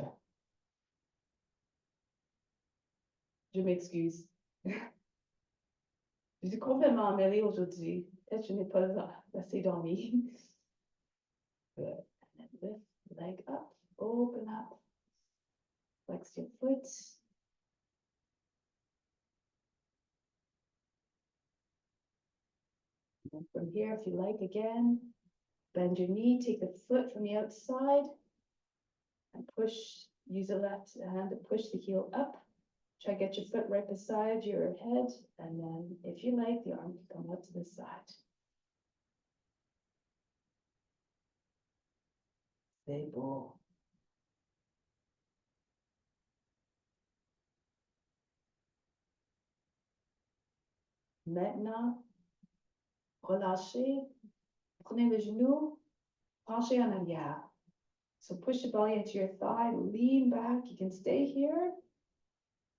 Je m'excuse. Je suis complètement emmêlée aujourd'hui. Peut-être que je n'ai pas assez dormi. Good. And then lift leg up, open up, flex your foot. And from here, if you like, again, bend your knee, take the foot from the outside and push, use the left hand to push the heel up. Try to get your foot right beside your head, and then if you like, the arm can come out to the side. C'est beau. Maintenant, relâchez, prenez le genou, penchez en arrière. So push the belly into your thigh, lean back. You can stay here,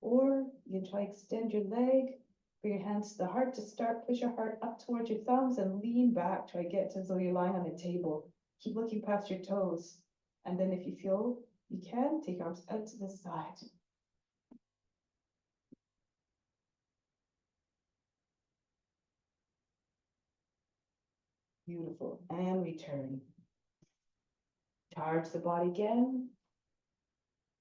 or you can try to extend your leg. Bring your hands to the heart to start. Push your heart up towards your thumbs and lean back. Try to get as though you're lying on a table. Keep looking past your toes. And then if you feel you can, take your arms out to the side. Beautiful. And return. Charge the body again.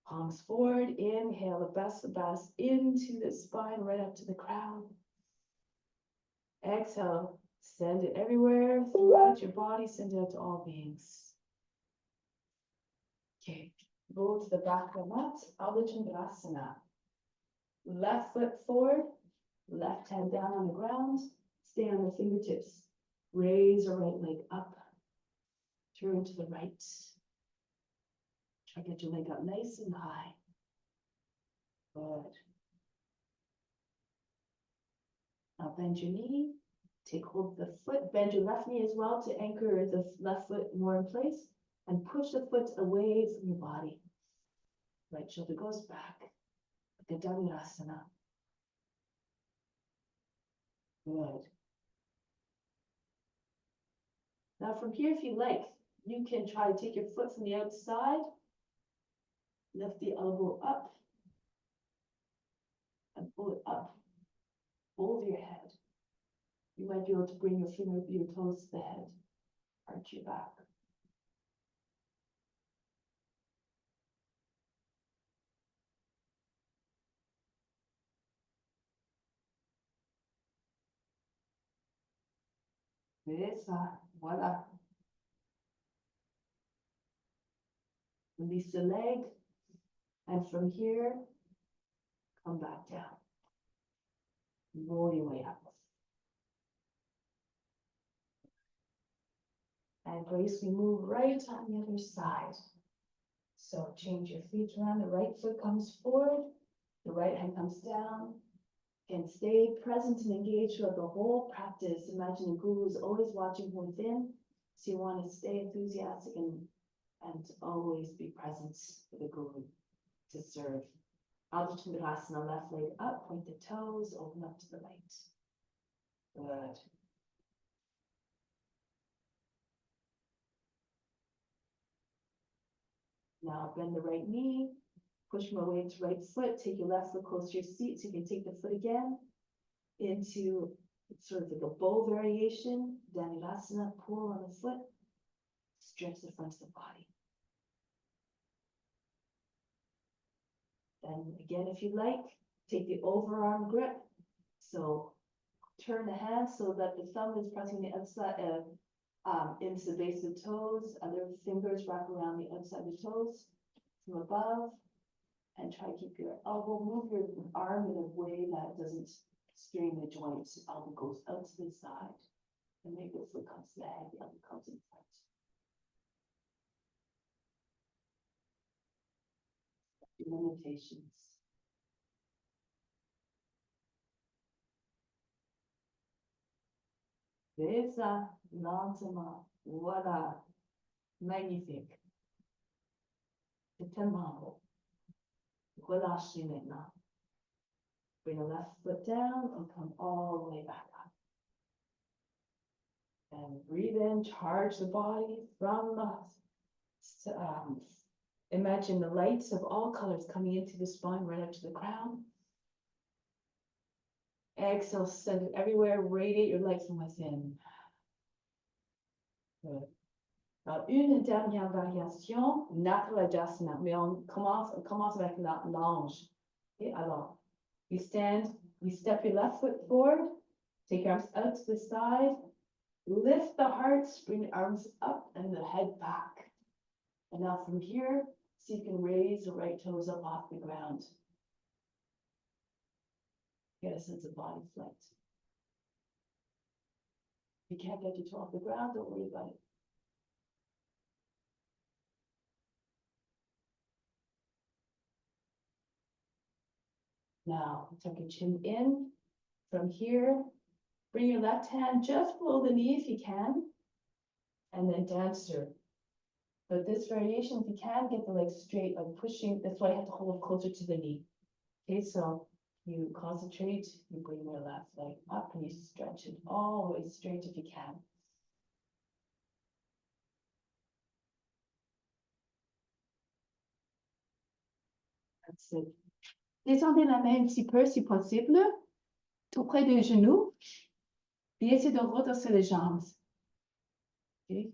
Palms forward. Inhale the best into the spine, right up to the crown. Exhale. Send it everywhere throughout your body. Send it out to all beings. Okay. Go to the back of the mat. Abdominal. Left foot forward. Left hand down on the ground. Stay on the fingertips. Raise your right leg up. Turn to the right. Try to get your leg up nice and high. Good. Now bend your knee. Take hold of the foot. Bend your left knee as well to anchor the left foot more in place. And push the foot away from your body. Right shoulder goes back. Abdominal. Good. Now from here, if you like, you can try to take your foot from the outside. Lift the elbow up. And pull it up over your head. You might be able to bring your toes to the head. Arch your back. Ça, voilà. Release the leg. And from here, come back down. Roll your way up. And gracefully move right on the other side. So change your feet around. The right foot comes forward. The right hand comes down. And stay present and engaged throughout the whole practice. Imagine the guru is always watching from within. So you want to stay enthusiastic and always be present for the guru to serve. Adho left leg up, point the toes, open up to the right. Good. Now bend the right knee, push my way to right foot, take your left foot close to your seat so you can take the foot again into sort of like a bow variation. Dhanurasana, pull on the foot, stretch the front of the body. Then again, if you like, take the overarm grip. So turn the hand so that the thumb is pressing the outside into the base of the toes. Other fingers wrap around the outside of the toes from above. And try to keep your elbow, move your arm in a way that doesn't strain the joints. Elbow goes out to the side. And maybe the foot comes to the head, the elbow comes in front. Limitations. C'est ça, lentement. Voilà. Magnifique. C'est tellement beau. Relâchez maintenant. Bring the left foot down and come all the way back up. And breathe in, charge the body from imagine the lights of all colors coming into the spine right up to the crown. Exhale, send it everywhere, radiate your light from within. Good. Alors, une dernière variation, Nakalajasana, mais on commence avec l'ange. Okay, alors, you stand, you step your left foot forward, take your arms out to the side, lift the heart, bring the arms up and the head back. And now from here, see if you can raise the right toes up off the ground. Get a sense of body flight. If you can't get your toe off the ground, don't worry about it. Now, tuck your chin in. From here, bring your left hand just below the knee if you can, and then dancer. But this variation, if you can, get the legs straight by pushing. That's why you have to hold closer to the knee. Okay, so you concentrate, you bring your left leg up and you stretch it all the way straight if you can. That's it. Descendez la main un petit peu si possible, tout près des genoux. Et essayez de redresser les jambes. Okay.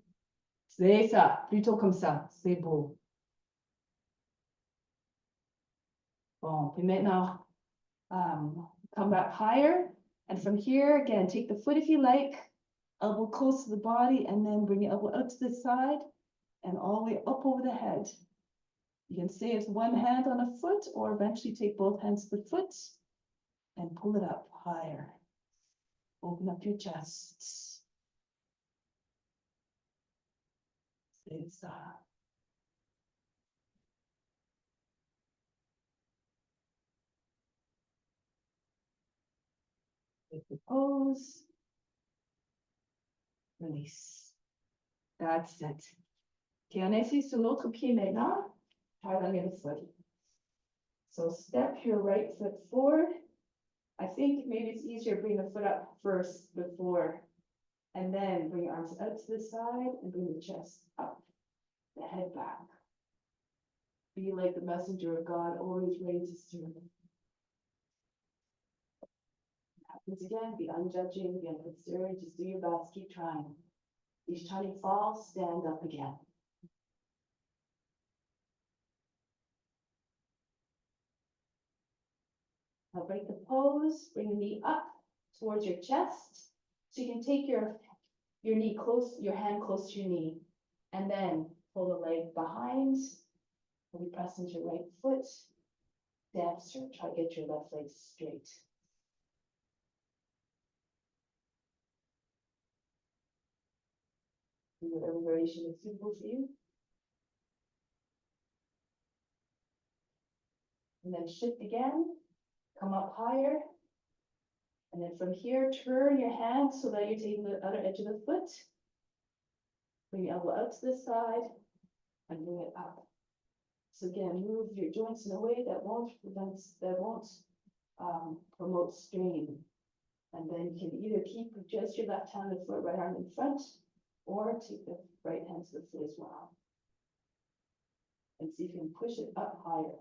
C'est ça, plutôt comme ça, c'est beau. Bon, puis maintenant, come back higher. And from here, again, take the foot if you like, elbow close to the body, and then bring your elbow out to the side and all the way up over the head. You can stay as one hand on a foot or eventually take both hands to the foot and pull it up higher. Open up your chest. C'est ça. Take the pose. Release. That's it. Okay, on essaie sur l'autre pied maintenant. Try it on the other foot. So step your right foot forward. I think maybe it's easier to bring the foot up first before, and then bring your arms out to the side and bring the chest up, the head back. Be like the messenger of God, always ready to serve. Happens again, be unjudging, be unconcerned, just do your best, keep trying. Each time you fall, stand up again. Now break the pose, bring the knee up towards your chest. So you can take your knee close, your hand close to your knee, and then pull the leg behind. Maybe press into your right foot. Dancer, try to get your left leg straight. Do whatever variation is suitable for you. And then shift again. Come up higher, and then from here, turn your hand so that you're taking the other edge of the foot. Bring your elbow out to the side and bring it up. So again, move your joints in a way that won't promote strain. And then you can either keep just your left hand and foot, right arm in front, or take the right hand to the foot as well. And see if you can push it up higher.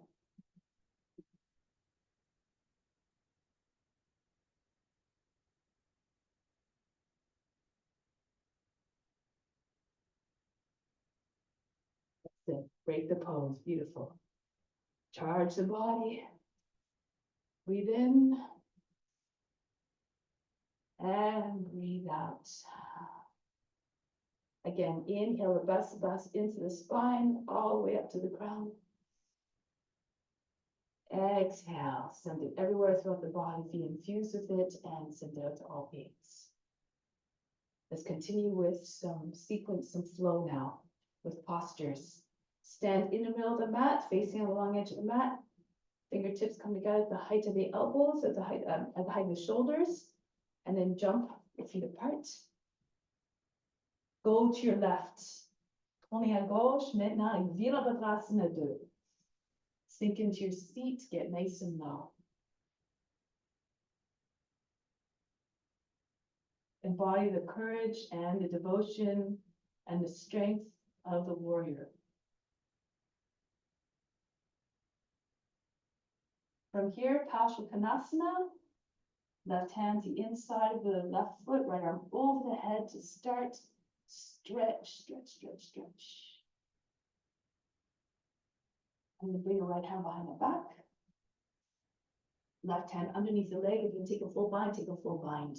Break the pose, beautiful. Charge the body. Breathe in. And breathe out. Again, inhale the bus into the spine, all the way up to the crown. Exhale, send it everywhere throughout the body, be infused with it, and send it out to all beings. Let's continue with some sequence, some flow now, with postures. Stand in the middle of the mat, facing the long edge of the mat. Fingertips come together at the height of the elbows, at the height of the shoulders, and then jump your feet apart. Go to your left. Tournez à gauche. Maintenant, Virabhadrasana 2. Sink into your seat, get nice and low. embody the courage and the devotion and the strength of the warrior. From here, Paschimottanasana, left hand to inside of the left foot, right arm over the head to start. Stretch, stretch, stretch, stretch. I'm going to bring your right hand behind the back. Left hand underneath the leg. If you can take a full bind, take a full bind.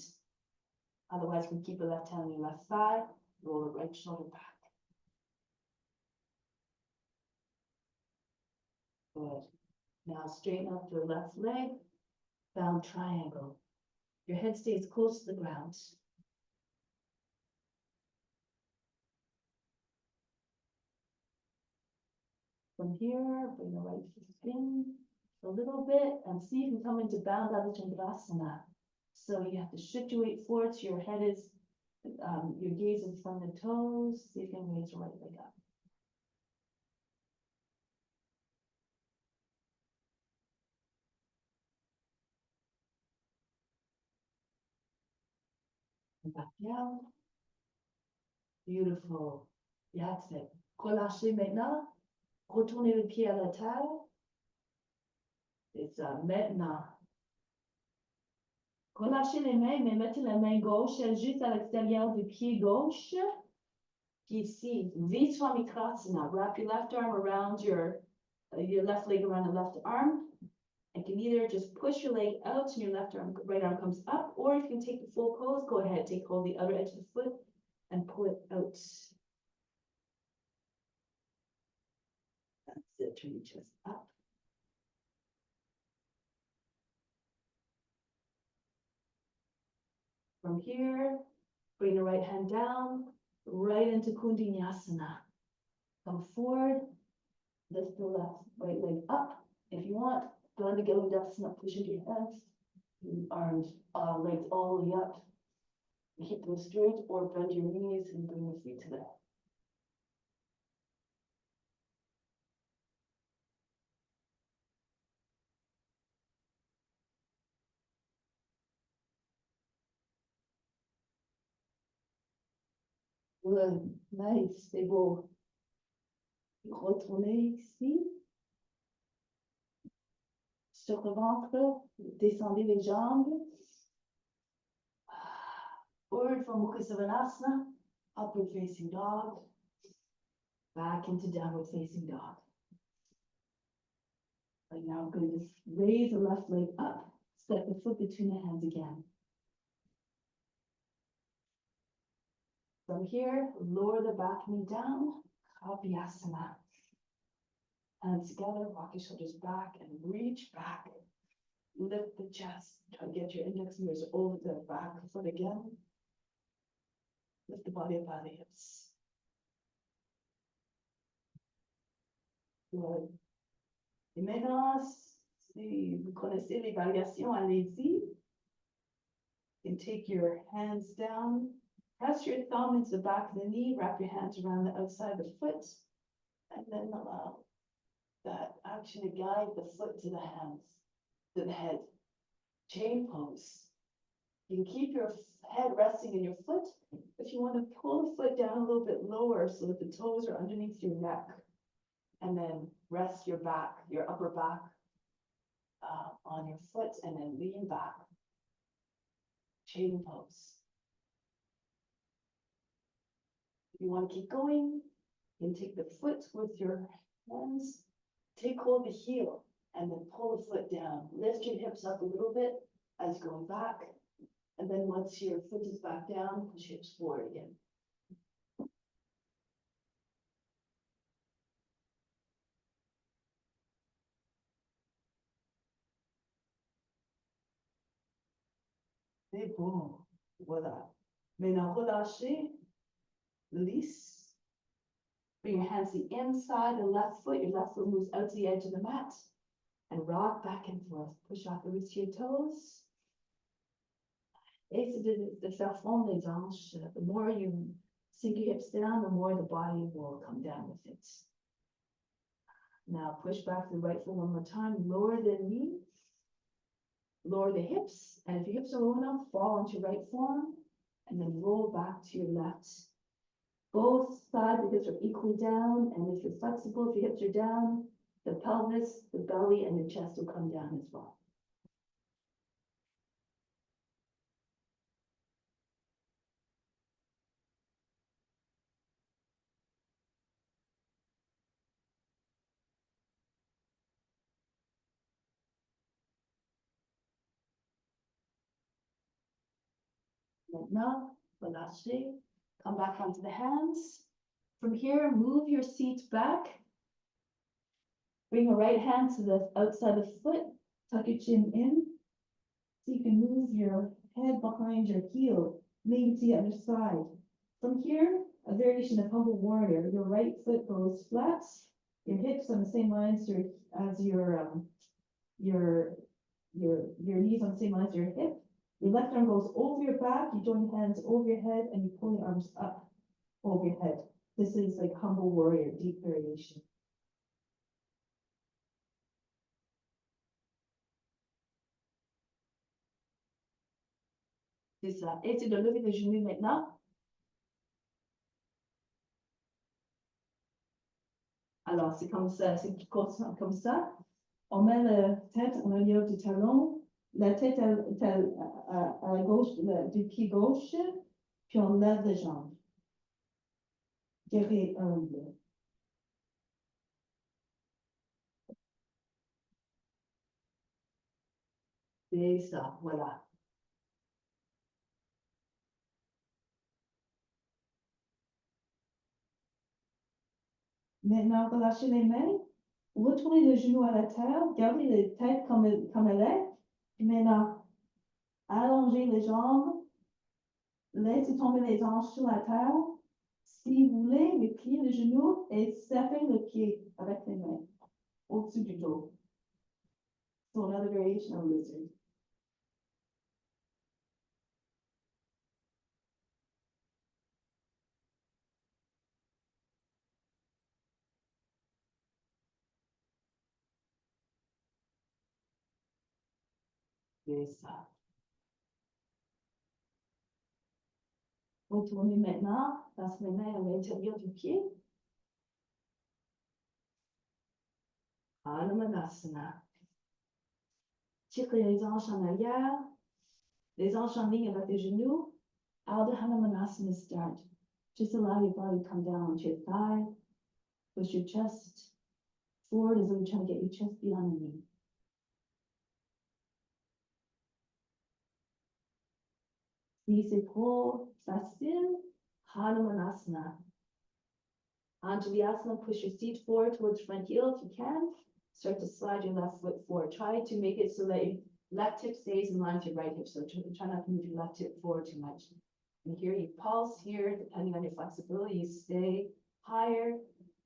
Otherwise, we keep the left hand on your left thigh. Roll the right shoulder back. Good. Now straighten up your left leg. Bound triangle. Your head stays close to the ground. From here, bring the right foot in a little bit and see if you can come into bound Adho. So you have to shift your weight forward so your head is, your gaze is from the toes. See if you can raise your right leg up. And back down. Beautiful. That's it. Relâchez maintenant. Retournez le pied à la terre. C'est ça, maintenant. Relâchez les mains, mais mettez la main gauche juste à l'extérieur du pied gauche. Puis ici, Viswamikrasana. Wrap your left arm around your left leg around the left arm. And can either just push your leg out and your left arm, right arm comes up, or if you can take the full pose, go ahead, take hold of the other edge of the foot and pull it out. That's it, turn your chest up. From here, bring the right hand down, right into Kundinasana. Come forward, lift the right leg up. If you want, go to Geludasana, push into your hands, arms, legs all the way up. Keep them straight or bend your knees and bring your feet to the head. Good, nice, c'est beau. Retournez ici. Sur le ventre, descendez les jambes. Forward from Mukha Savasana, upward facing dog. Back into downward facing dog. Right now, I'm going to just raise the left leg up, step the foot between the hands again. From here, lower the back knee down, Kapyasana. Hands together, rock your shoulders back and reach back. Lift the chest. Try to get your index fingers over the back foot again. Lift the body up by the hips. Good. Et maintenant, si vous connaissez les variations, allez-y. And take your hands down. Press your thumb into the back of the knee. Wrap your hands around the outside of the foot. And then allow that action to guide the foot to the hands, to the head. Chain pose. You can keep your head resting in your foot, but you want to pull the foot down a little bit lower so that the toes are underneath your neck. And then rest your back, your upper back on your foot, and then lean back. Chain pose. If you want to keep going, you can take the foot with your hands, take hold of the heel, and then pull the foot down. Lift your hips up a little bit as going back. And then once your foot is back down, push hips forward again. C'est bon. Voilà. Maintenant, relâchez. Release. Bring your hands to the inside of the left foot. Your left foot moves out to the edge of the mat. And rock back and forth. Push off the roots of your toes. Essayez de faire fondre les hanches. The more you sink your hips down, the more the body will come down with it. Now push back the right foot one more time. Lower the knee. Lower the hips. And if your hips are low enough, fall onto your right forearm. and then roll back to your left. Both sides of the hips are equally down, and if you're flexible, if your hips are down, the pelvis, the belly, and the chest will come down as well. Maintenant, relâchez. Come back onto the hands. From here, move your seat back. Bring your right hand to the outside of the foot. Tuck your chin in. So you can move your head behind your heel, maybe to the other side. From here, a variation of humble warrior. Your right foot goes flat. Your hips on the same lines as your knees on the same lines as your hip. Your left arm goes over your back. You join your hands over your head, and you pull your arms up over your head. This is like humble warrior, deep variation. C'est ça. Essayez de lever le genou maintenant. Alors, c'est comme ça, c'est comme ça. On met la tête en arrière du talon, la tête à la gauche du pied gauche, puis on lève les jambes. Guerrier humble. C'est ça, voilà. Maintenant, relâchez les mains. Retournez le genou à la terre. Gardez la tête comme elle est. Puis maintenant, allongez les jambes. Laissez tomber les hanches sur la terre. Si vous voulez, repliez le genou et serrez le pied avec les mains au-dessus du dos. So another variation of lizard. C'est ça. Retournez maintenant, passe les mains à l'intérieur du pied. Anamanasana. Tirez les hanches en arrière, les hanches en ligne avec les genoux. Ardha Hanumanasana start. Just allow your body to come down onto your thigh. Push your chest forward as though you're trying to get your chest beyond the knee. Si c'est trop facile, Hanumanasana. Anjaliasana, push your seat forward towards front heel if you can. Start to slide your left foot forward. Try to make it so that your left hip stays in line with your right hip. So try not to move your left hip forward too much. And here you pulse here, depending on your flexibility, you stay higher.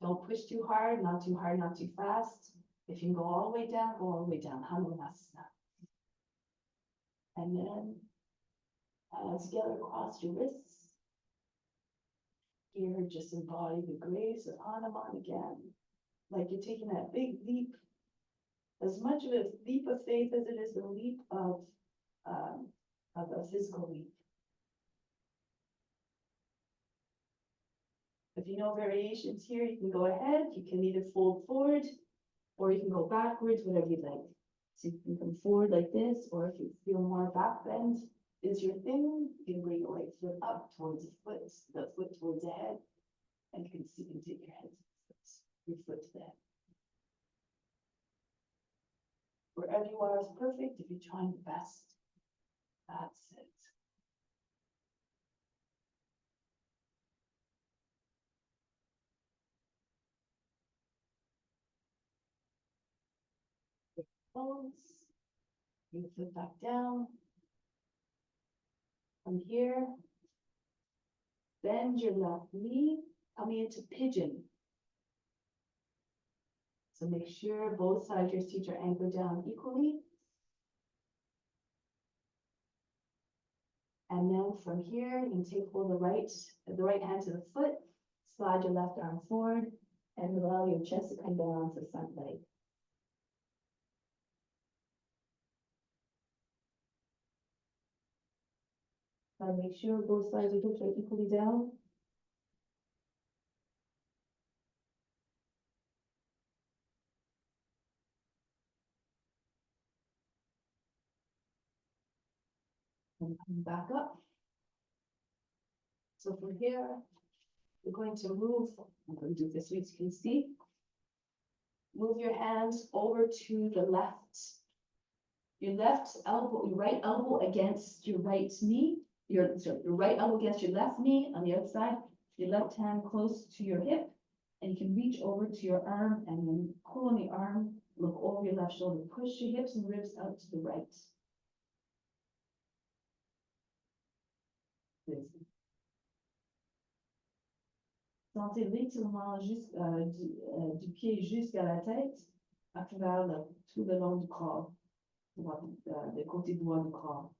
Don't push too hard, not too hard, not too fast. If you can go all the way down, go all the way down. Hanumanasana. And then together across your wrists. Here, just embody the grace of Hanuman again. Like you're taking that big leap, as much of a leap of faith as it is a leap of a physical leap. If you know variations here, you can go ahead. You can either fold forward or you can go backwards, whatever you like. So you can come forward like this, or if you feel more back bend is your thing, you can bring your right foot up towards the foot towards the head, and you can take your head, your foot to the head. Wherever you are is perfect if you're trying your best. That's it. Pose. Bring the foot back down. From here, bend your left knee, coming into pigeon. So make sure both sides of your feet are anchored down equally. And then from here, you can take hold of the right hand to the foot, slide your left arm forward, and allow your chest to come down to the front leg. Make sure both sides of the hips are equally down. And come back up. So from here, we're going to move, I'm going to do this so you can see. Move your hands over to the left. Your left elbow, your right elbow against your right knee. Your right elbow against your left knee on the outside. Your left hand close to your hip. And you can reach over to your arm and then pull on the arm, look over your left shoulder. Push your hips and ribs out to the right. Sentez l'étirement du pied jusqu'à la tête, à travers tout le long du corps, le côté droit du corps.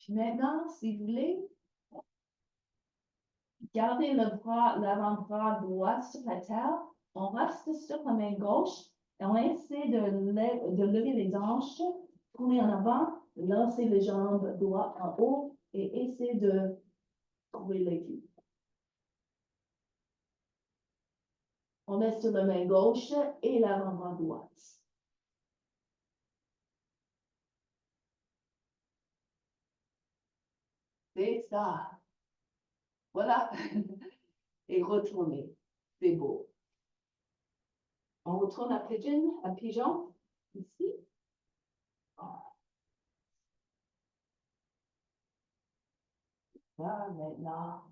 Puis maintenant, si vous voulez, gardez l'avant-bras droit sur la terre, on reste sur la main gauche et on essaie de lever les hanches, tourner en avant, lancer les jambes droites en haut et essayer de trouver les pieds. On est sur la main gauche et l'avant-bras droit. C'est ça. Voilà. Et retournez. C'est beau. On retourne à pigeon, ici. Voilà, maintenant.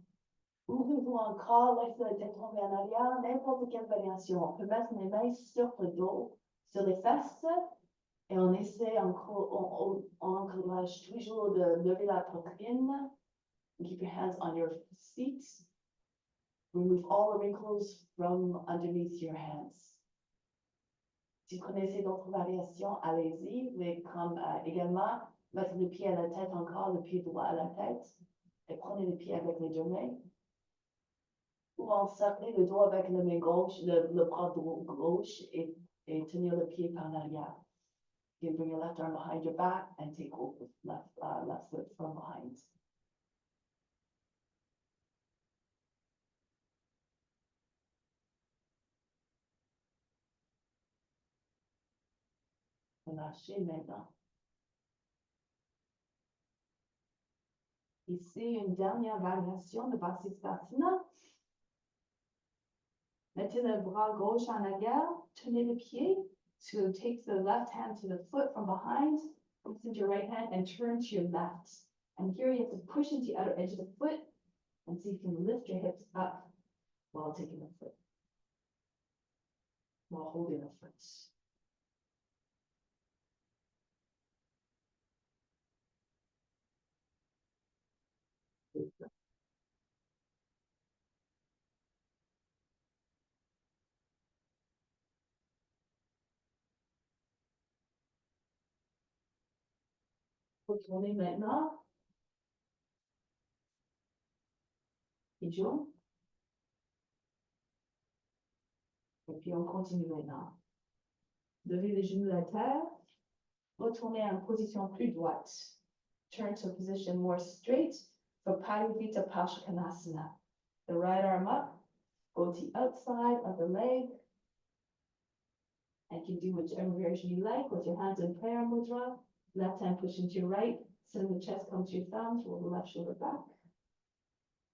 Ouvrez-vous encore, laissez la tête tomber en arrière, n'importe quelle variation. On peut mettre les mains sur le dos, sur les fesses, et on essaie on encourage toujours de lever la poitrine. Keep your hands on your feet. Remove all the wrinkles from underneath your hands. Si vous connaissez d'autres variations, allez-y, mais comme également, mettre le pied à la tête encore, le pied droit à la tête, et prenez le pied avec les deux mains. Ou encercler le dos avec la main gauche, le bras gauche, et tenir le pied par l'arrière. You bring your left arm behind your back and take hold with left foot from behind. Relâchez maintenant. Ici, une dernière variation de Vasisthasana. Mettez le bras gauche en arrière, tenez le pied to take the left hand to the foot from behind, listen to your right hand and turn to your left. And here you have to push into the outer edge of the foot and see if you can lift your hips up while taking the foot, while holding the foot. Retournez maintenant. Pigeon. Et puis on continue maintenant. Levez les genoux à terre. Retournez en position plus droite. Turn to a position more straight for Parivita Paschakanasana. The right arm up. Go to the outside of the leg. And you can do whichever version you like with your hands in prayer mudra. Left hand pushing to your right. Send the chest come to your thumbs. Roll the left shoulder back.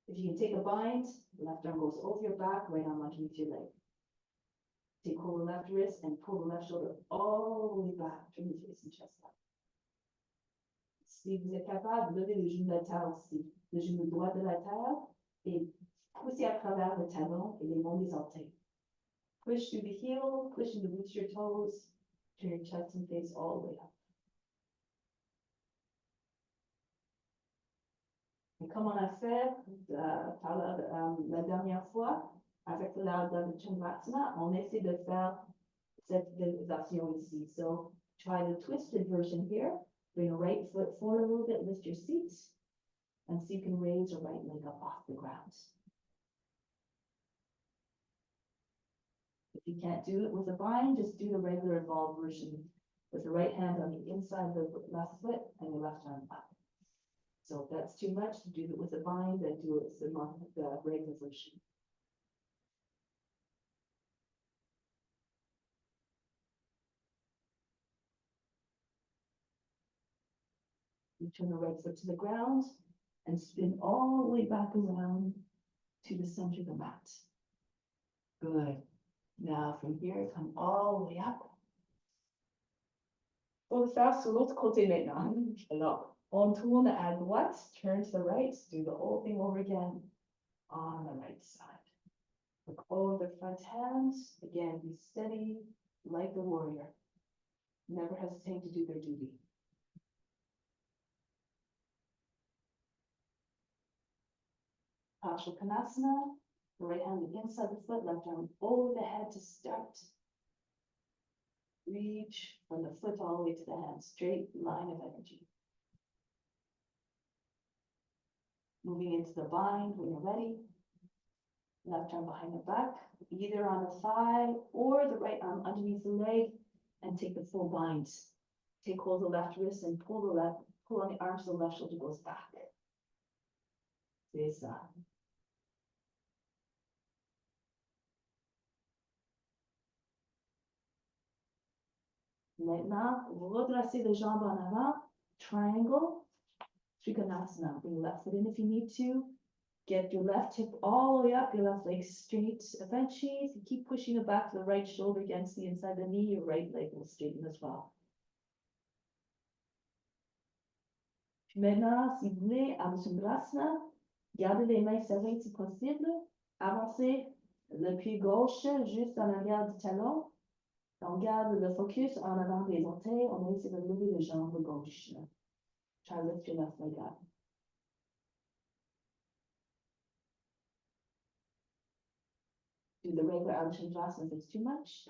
If you can take a bind, the left arm goes over your back, right arm underneath your leg. Take hold of the left wrist and pull the left shoulder all the way back. Turn your face and chest up. Si vous êtes capable, levez le genou de la terre aussi. Le genou droit de la terre et poussez à travers le talon et les monts des orteils. Push through the heel, push in the roots of your toes, turn your chest and face all the way up. Et comme on a fait la dernière fois, avec la Chandrakasana, on essaie de faire cette version ici. So try the twisted version here. Bring your right foot forward a little bit, lift your seat, and see if you can raise your right leg up off the ground. If you can't do it with a bind, just do the regular involved version with the right hand on the inside of the left foot and your left arm up. So if that's too much, do it with a bind, then do it with the regular version. You turn the right foot to the ground and spin all the way back around to the center of the mat. Good. Now from here, come all the way up. On va faire sur l'autre côté maintenant. Alors, on tourne à droite, turn to the right, do the whole thing over again on the right side. Look over the front hands. Again, be steady like the warrior. Never hesitate to do their duty. Parsvakonasana, the right hand on the inside of the foot, left arm over the head to start. Reach from the foot all the way to the hand, straight line of energy. Moving into the bind when you're ready. Left arm behind the back, either on the thigh or the right arm underneath the leg, and take the full bind. Take hold of the left wrist and pull on the arm so the left shoulder goes back. C'est ça. Maintenant, redressez les jambes en avant, triangle, Trikonasana. Bring your left foot in if you need to. Get your left hip all the way up, your left leg straight. Eventually, if you keep pushing the back of the right shoulder against the inside of the knee, your right leg will straighten as well. Puis maintenant, si vous voulez, Abdominal, gardez les mains serrées si possible. Avancez le pied gauche juste en arrière du talon. On garde le focus en avant des orteils. On essaie de lever les jambes gauche. Try to lift your left leg up. Do the regular Abdominal if it's too much.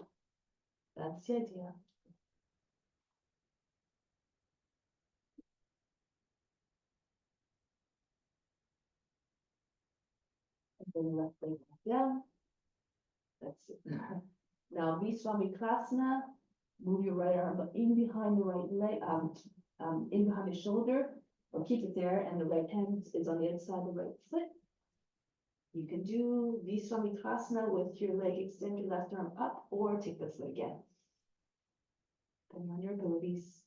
That's the idea. And then left leg back down. That's it. Now, Viswamikrasana. Move your right arm in behind the right leg, in behind the shoulder, or keep it there, and the right hand is on the inside of the right foot. You can do Viswamikrasana with your leg extend your left arm up, or take the foot again. Depending on your abilities.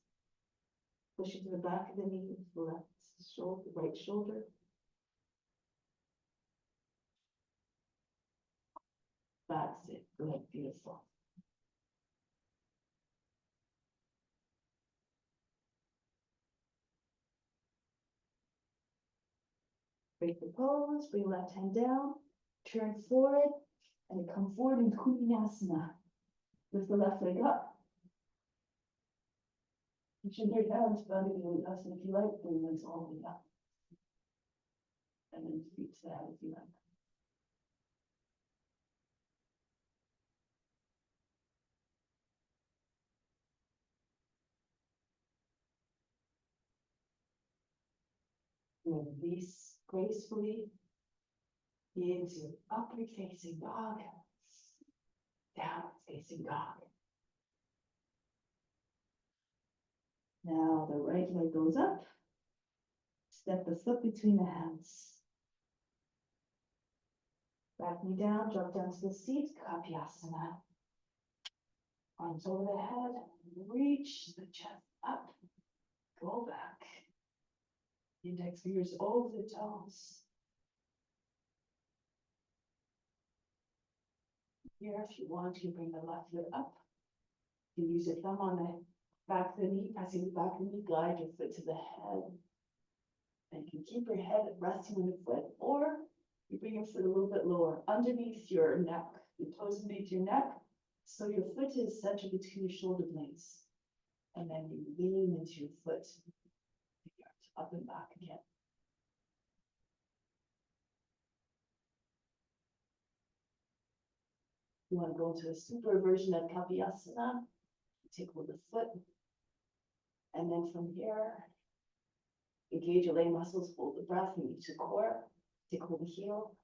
Push it to the back of the knee, left shoulder, right shoulder. That's it. Good, beautiful. Break the pose, bring left hand down, turn forward, and come forward in Kuminasana. Lift the left leg up. You should hear down to body the asana if you like, bring legs all the way up. And then feet to the head if you like. Release gracefully into upward facing dog, downward facing dog. Now the right leg goes up. Step the foot between the hands. Back knee down, drop down to the seat, Kapyasana. Arms over the head, reach the chest up, go back. Index fingers over the toes. Here, if you want, you bring the left foot up. You use your thumb on the back of the knee, pressing the back of the knee, glide your foot to the head. And you can keep your head resting on the foot, or you bring your foot a little bit lower, underneath your neck. You toes underneath your neck, so your foot is centered between your shoulder blades. And then you lean into your foot. Up and back again. You want to go to a super version of Kapyasana. Take hold of the foot. And then from here, engage your leg muscles, hold the breath, reach the core, take hold of the heel,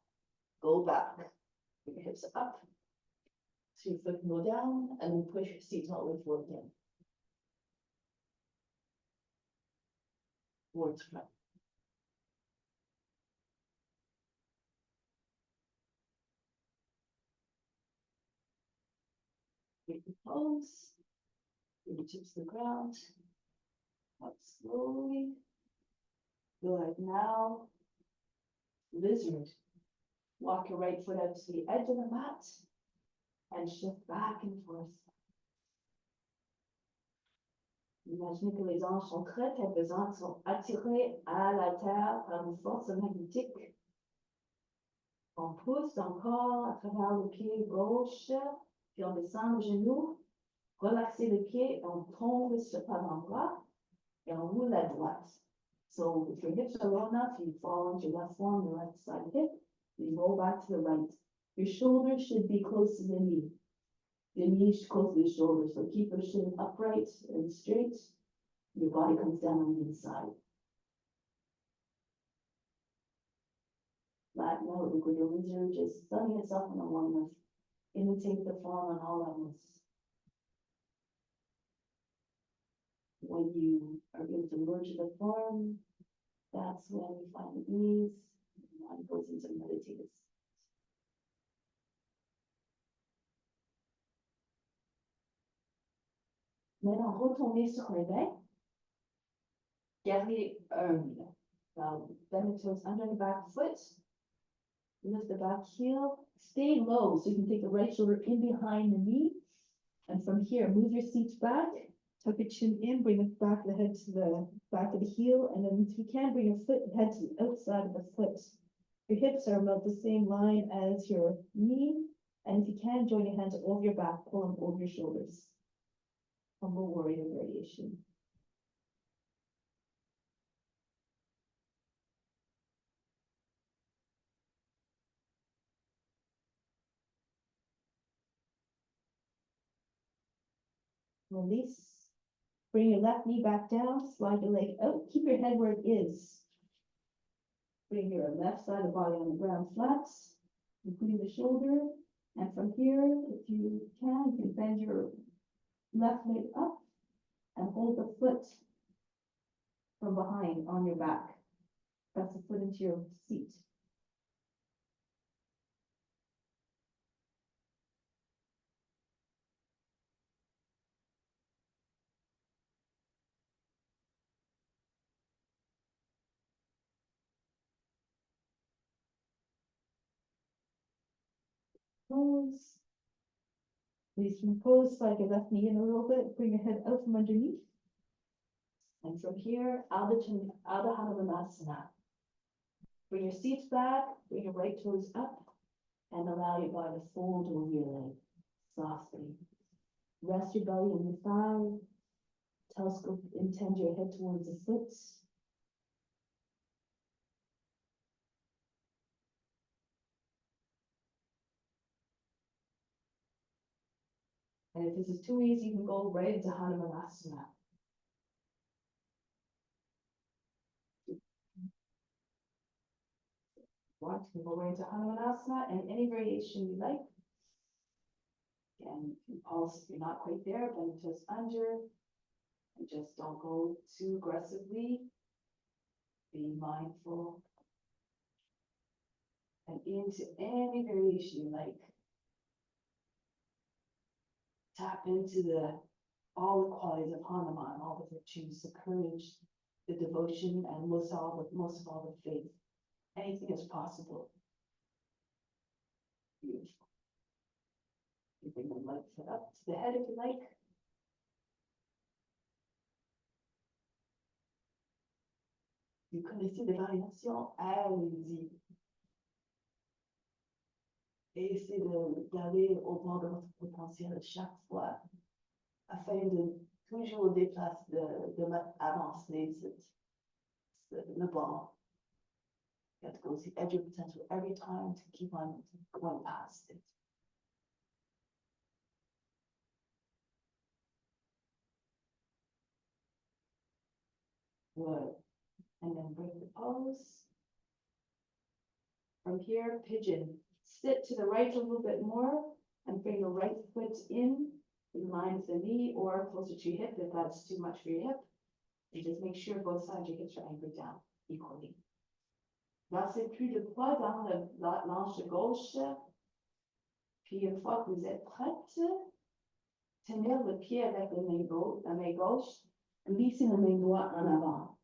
go back. Bring your hips up. So your foot can go down and then push your seat all the way forward again. towards front. Break the pose. Fingertips to the ground. Up slowly. Good. Now, lizard. Walk your right foot out to the edge of the mat and shift back and forth. Imaginez que les hanches sont très pesantes, sont attirées à la terre par une force magnétique. On pousse encore à travers le pied gauche, puis on descend le genou, relaxez le pied, on tombe sur l'avant-bras et on roule la droite. So if your hips are low enough, you fall onto your left one, the right side hip, you roll back to the right. Your shoulders should be close to the knee. The knee should close to the shoulder, so keep your shin upright and straight. Your body comes down on the inside. Flatten out with your lizard, just sunning itself in the oneness. Imitate the form on all levels. When you are able to merge the form, that's when you find the ease, and one goes into meditative. Maintenant, retournez sur les mains. Gardez bend the toes under the back foot. Lift the back heel. Stay low so you can take the right shoulder in behind the knee. And from here, move your seat back. Tuck your chin in, bring the back of the head to the back of the heel. And then if you can, bring your head to the outside of the foot. Your hips are about the same line as your knee. And if you can, join your hands over your back, pull them over your shoulders. Humble warrior variation. Release. Bring your left knee back down, slide your leg out, keep your head where it is. Bring your left side of the body on the ground flat, including the shoulder. And from here, if you can bend your left leg up and hold the foot from behind on your back. Press the foot into your seat. Pose. Please pose, slide your left knee in a little bit, bring your head out from underneath. And from here, Ardha Hanumanasana. Bring your seats back, bring your right toes up, and allow your body to fold over your leg softly. Rest your belly on your thigh. Telescope, intend your head towards the foot. And if this is too easy, you can go right into Hanumanasana. Want to go right into Hanumanasana and any variation you like. Again, you pulse if you're not quite there, bend the toes under. And just don't go too aggressively. Be mindful. And into any variation you like. Tap into all the qualities of Hanuman, all the virtues, the courage, the devotion, and most of all the faith. Anything is possible. Beautiful. You bring the right foot up to the head if you like. Vous connaissez des variations, allez-y. Et essayez d'aller au bord de votre potentiel chaque fois, afin de toujours avancer le bord. You have to go to the edge of potential every time to keep on going past it. Good. And then break the pose. From here, pigeon. Sit to the right a little bit more and bring the right foot in line with the knee or closer to your hip if that's too much for your hip. Et just make sure both sides of your hips are anchored down equally. Laissez plus de poids dans la hanche gauche. Puis une fois que vous êtes prête, tenir le pied avec la main gauche, glisser la main droite en avant.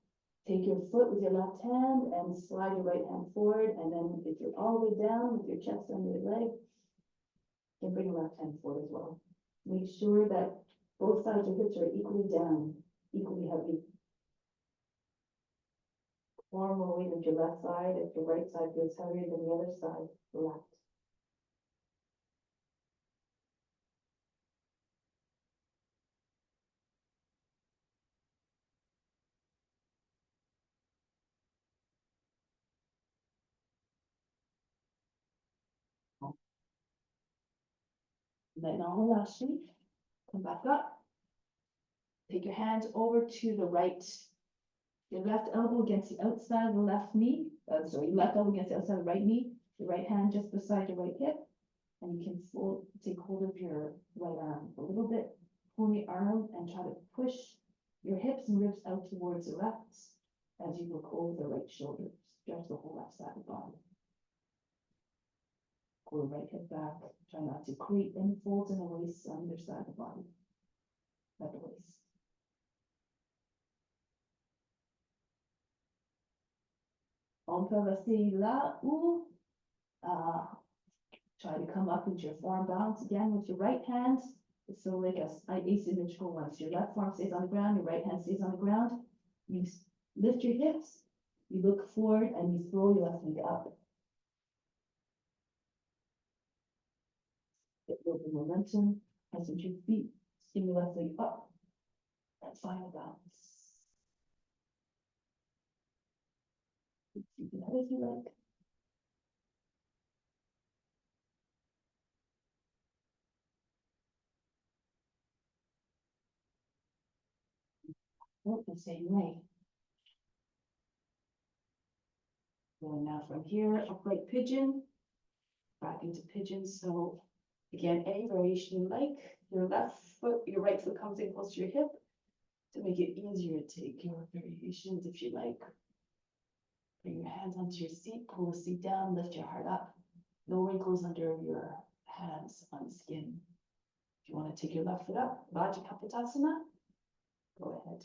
Take your foot with your left hand and slide your right hand forward, and then if you're all the way down with your chest under your leg, you can bring your left hand forward as well. Make sure that both sides of your hips are equally down, equally heavy. Form more weight with your left side. If your right side feels heavier than the other side, relax. Maintenant, relâchez. Come back up. Take your hands over to the right. Your left elbow against the outside of the left knee. Sorry, left elbow against the outside of the right knee. Your right hand just beside your right hip. And you can take hold of your right arm a little bit. Pull your arm and try to push your hips and ribs out towards the left as you look over the right shoulder. Stretch the whole left side of the body. Pull the right hip back. Try not to create any folds in the waist on either side of the body. At the waist. On peut rester là ou try to come up into your forearm balance again with your right hand. So like a asymmetrical one. So your left forearm stays on the ground, your right hand stays on the ground. You lift your hips, you look forward, and you throw your left knee up. Get a little bit of momentum, press into your feet, swing your left leg up, and final balance. You can have if you like. The same way. Going now from here, upright pigeon, back into pigeon. So again, any variation you like. Your left foot, your right foot comes in close to your hip to make it easier to take your variations if you like. Bring your hands onto your seat, pull the seat down, lift your heart up. No wrinkles under your hands on the skin. If you want to take your left foot up, Vajrakapotasana, go ahead.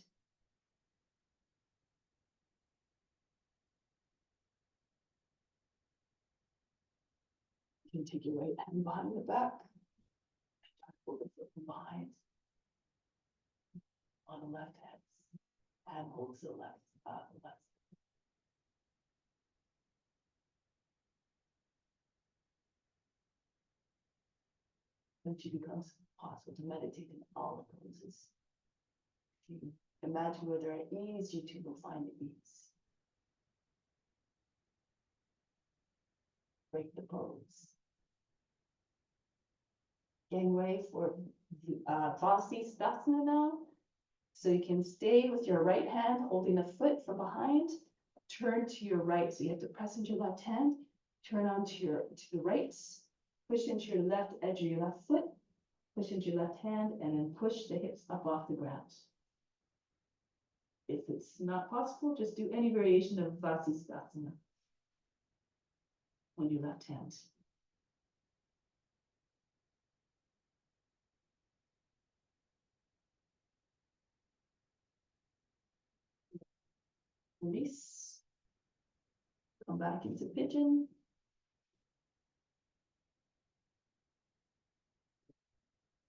You can take your right hand behind the back. Pull the foot from behind. On the left hand holds the left. Then it becomes possible to meditate in all the poses. If you imagine where there are ease, you too will find the ease. Break the pose. Getting ready for Vasisthasana now. So you can stay with your right hand holding the foot from behind. Turn to your right. So you have to press into your left hand. Turn on to the right. Push into your left edge of your left foot. Push into your left hand and then push the hips up off the ground. If it's not possible, just do any variation of Vasisthasana on your left hand. Release. Come back into pigeon.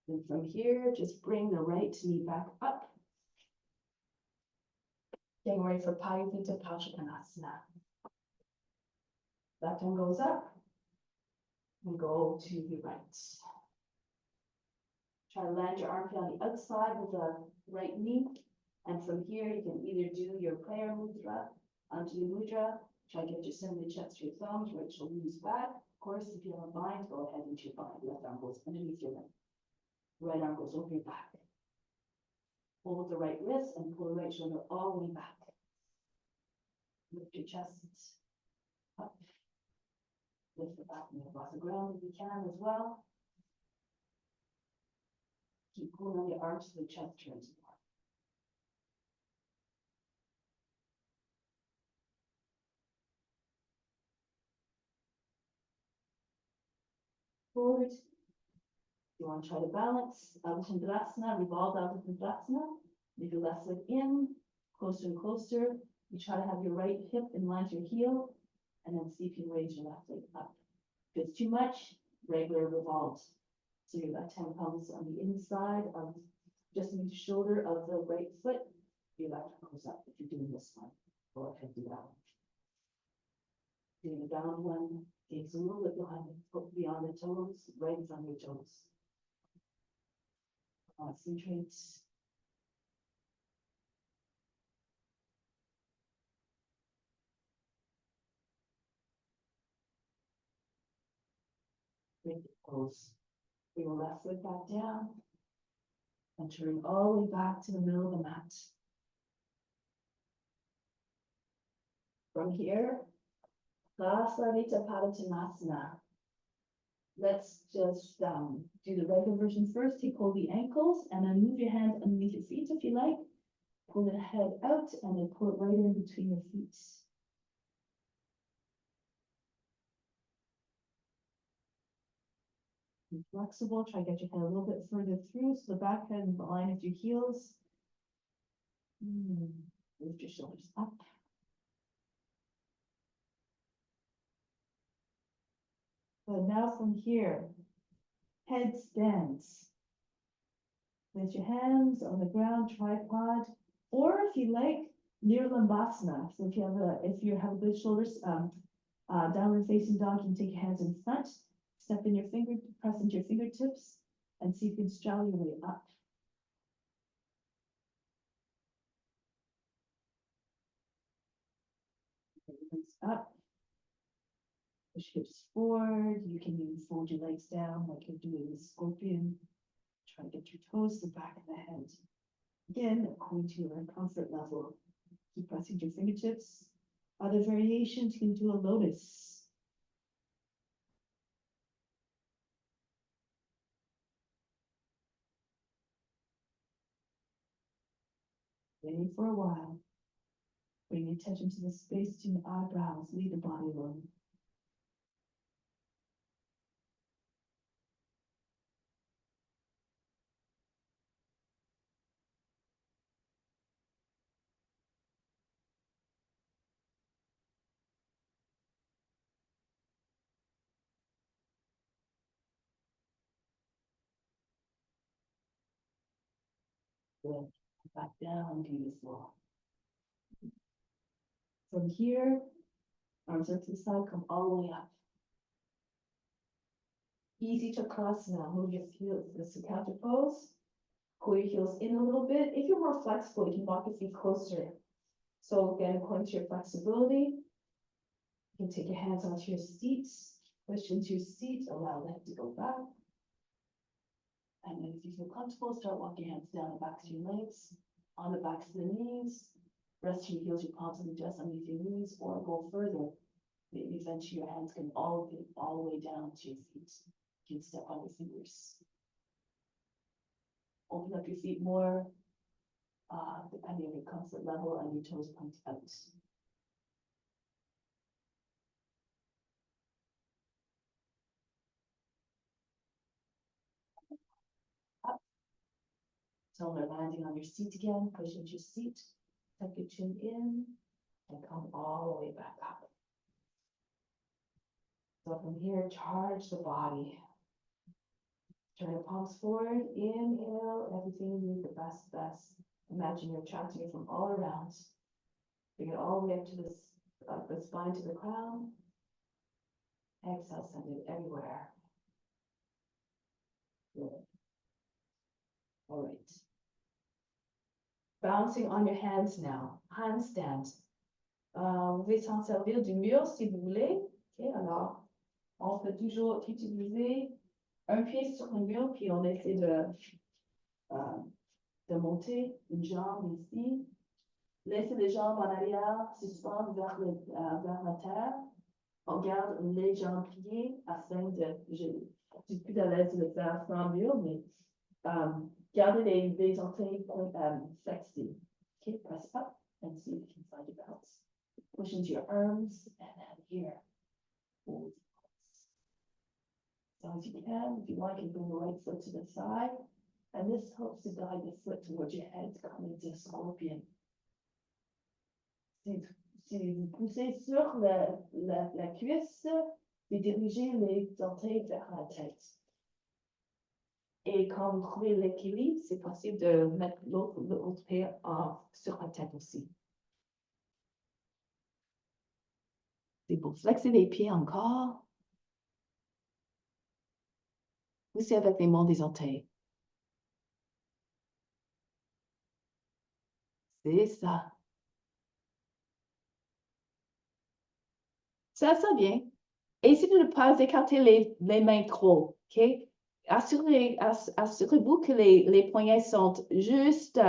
And from here, just bring the right knee back up. Getting ready for Payurveda Parsvanasana. Left hand goes up and go to the right. Try to land your armpit on the outside with the right knee. And from here, you can either do your prayer mudra, Anjali mudra. Try to get your assembly chest to your thumbs, right shoulder moves back. Of course, if you have a bind, go ahead into your bind. Left arm goes underneath your leg. Right arm goes over your back. Hold the right wrist and pull the right shoulder all the way back. Lift your chest up. Lift the back knee across the ground if you can as well. Keep pulling on your arms so the chest turns more. forward. You want to try to balance out of Tandasana, revolve out of Tandasana. Leave your left leg in, closer and closer. You try to have your right hip in line to your heel, and then see if you can raise your left leg up. If it's too much, regular revolve. So your left hand comes on the inside of just the shoulder of the right foot. Your left hand goes up if you're doing this one. Go ahead and do that one. Doing the down one, gaze a little bit behind the foot, beyond the toes, right in front of your toes. Concentrate. Bring the pose. Bring your left foot back down and turn all the way back to the middle of the mat. From here, Prasarita Padottanasana. Let's just do the regular version first. Take hold of the ankles and then move your hands underneath your feet if you like. Pull the head out and then pull it right in between your feet. Be flexible. Try to get your head a little bit further through so the back head is aligned with your heels. Lift your shoulders up. So now from here, headstands. Place your hands on the ground, tripod, or if you like, near Lambasana. So if you have a good shoulders, downward facing dog, you can take your hands in front, step in your finger, press into your fingertips, and see if you can straddle your way up. Up. Push hips forward. You can even fold your legs down like you're doing the scorpion. Try to get your toes to the back of the head. Again, according to your comfort level. Keep pressing your fingertips. Other variations, you can do a lotus. Waiting for a while. Bring your attention to the space between the eyebrows. Leave the body alone. Good. Back down, beautiful. From here, arms up to the side, come all the way up. Easy Chakrasana. Move your heels. This is a counter pose. Pull your heels in a little bit. If you're more flexible, you can walk your feet closer. So again, according to your flexibility, you can take your hands onto your seat, push into your seat, allow them to go back. And then if you feel comfortable, start walking your hands down the backs of your legs, on the backs of the knees. Rest your heels, your palms on the chest underneath your knees, or go further. Maybe eventually your hands can all the way down to your feet. You can step on your fingers. Open up your feet more, depending on your comfort level, and your toes point out. Up. So we're landing on your seat again. Push into your seat. Tuck your chin in, and come all the way back up. So from here, charge the body. Turn your palms forward. Inhale, everything you need, the best. Imagine you're attracting it from all around. Bring it all the way up to the spine to the crown. Exhale, send it everywhere. Good. All right. Bouncing on your hands now. Handstand. Vous pouvez s'en servir du mur si vous voulez. Okay, alors, on peut toujours utiliser un pied sur le mur, puis on essaie de monter une jambe ici. Laissez les jambes en arrière, suspendre vers la terre. On garde les jambes pliées afin je suis plus à l'aise de le faire sans mur, mais gardez les orteils flexés. Okay, press up and see if you can find your balance. Push into your arms and then here. Hold. long as you can. If you like, you can bring the right foot to the side. And this helps to guide the foot towards your head, comme into scorpion. Si vous poussez sur la cuisse, vous dirigez les orteils vers la tête. Et quand vous trouvez l'équilibre, c'est possible de mettre l'autre pied sur la tête aussi. C'est beau. Flexer les pieds encore. Poussez avec les mains des orteils. C'est ça. Ça vient. Essayez de ne pas écarter les mains trop, OK? Assurez-vous que les poignets sont juste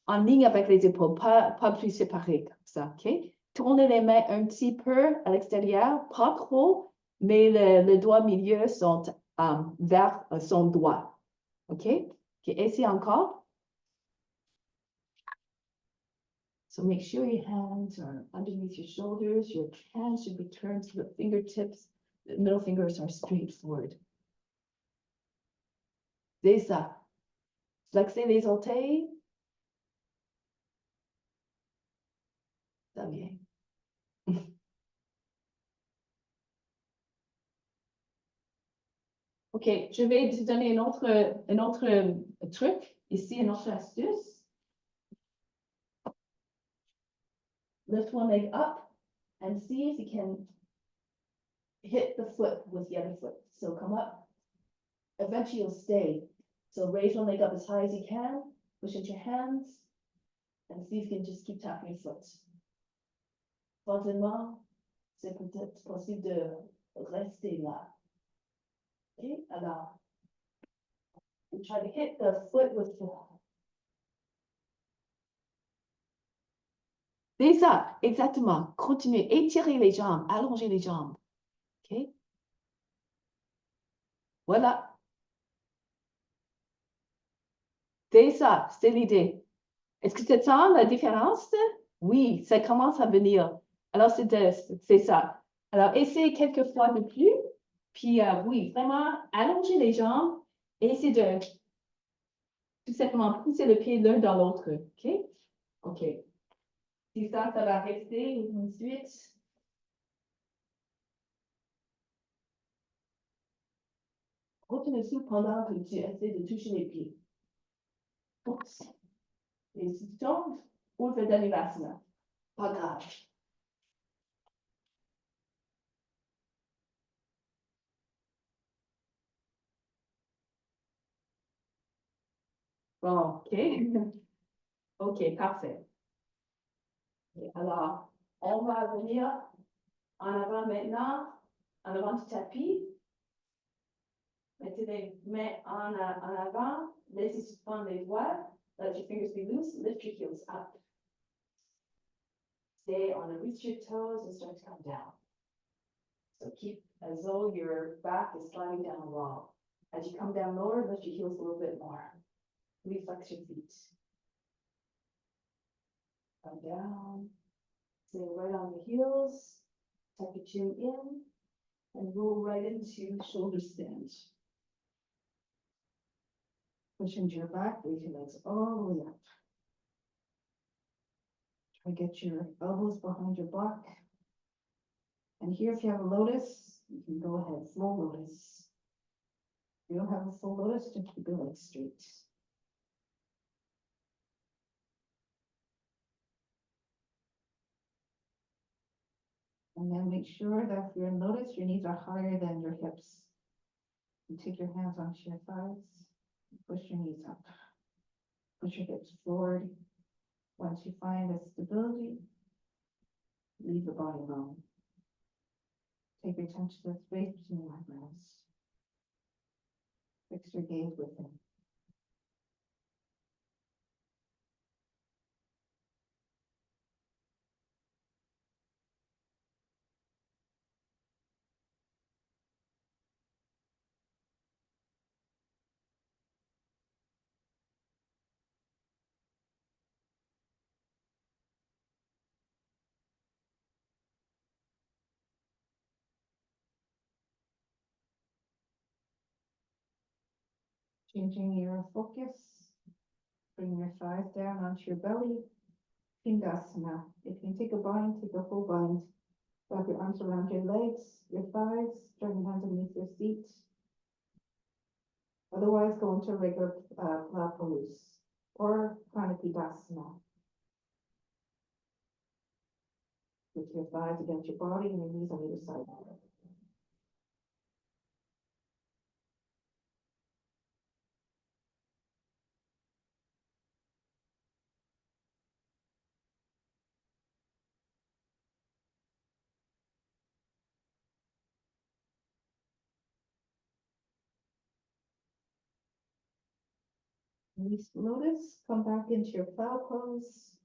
en ligne avec les épaules, pas plus séparés comme ça, OK? Tournez les mains un petit peu à l'extérieur, pas trop, mais le doigt milieu sont vers son doigt, OK? Essayez encore. So make sure your hands are underneath your shoulders. Your hands should be turned to the fingertips. The middle fingers are straight forward. C'est ça. Flexez les orteils. Ça vient. OK, je vais te donner un autre truc. Ici, une autre astuce. Lift one leg up and see if you can hit the foot with the other foot. So come up. Eventually, you'll stay. So raise one leg up as high as you can. Push into your hands. And see if you can just keep tapping your foot. Troisièmement, c'est peut-être possible de rester là. Okay, alors, you try to hit the foot with the... C'est ça, exactement. Continuez, étirez les jambes, allongez les jambes. OK? Voilà. C'est ça, c'est l'idée. Est-ce que tu sens la différence? Oui, ça commence à venir. Alors, c'est ça. Alors, essayez quelques fois de plus. Puis, oui, vraiment, allongez les jambes et essayez de tout simplement pousser le pied l'un dans l'autre. OK? OK. Si ça va rester ensuite. Retenez dessous pendant que tu essaies de toucher les pieds. Oups. Et si tu tombes, on le fait d'animation. Pas grave. Bon, OK. OK, parfait. Et alors, on va venir en avant maintenant, en avant du tapis. Mettez les mains en avant, laissez suspendre les doigts, let your fingers be loose, lift your heels up. Stay on the reach your toes and start to come down. So keep as though your back is sliding down a wall. As you come down lower, lift your heels a little bit more. Reflex your feet. Come down. Stay right on the heels. Tuck your chin in and roll right into shoulder stand. Push into your back, raise your legs all the way up. Try to get your elbows behind your back. And here, if you have a lotus, you can go ahead, full lotus. If you don't have a full lotus, just keep your legs straight. And then make sure that if you're in lotus, your knees are higher than your hips. You take your hands onto your thighs, push your knees up. Push your hips forward. Once you find a stability, leave the body alone. Take your attention to the space between your eyebrows. Fix your gaze within. Changing your focus. Bring your thighs down onto your belly. Pindasana. If you can take a bind, take a full bind. Wrap your arms around your legs, your thighs, join your hands underneath your feet. Otherwise, go into a regular plow pose or Pranapidasana. With your thighs against your body and your knees on either side. Release lotus, come back into your plow pose.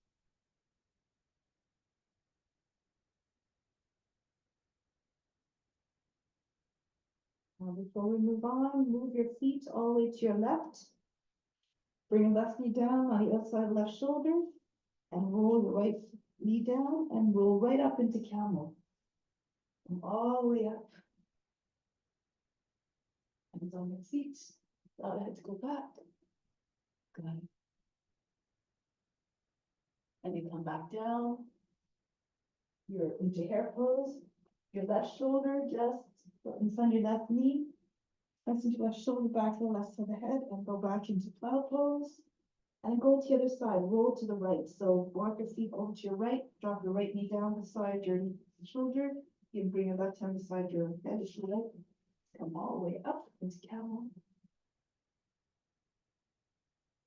Now before we move on, move your feet all the way to your left. Bring your left knee down on the outside of the left shoulder and roll your right knee down and roll right up into camel. And all the way up. Hands on your feet. Allow the head to go back. Good. And you come back down. You're into hare pose. Your left shoulder just in front of your left knee. Press into left shoulder back to the left side of the head and go back into plow pose. And go to the other side, roll to the right. So walk your feet over to your right, drop your right knee down beside your shoulder. You can bring your left hand beside your head if you like. Come all the way up into camel.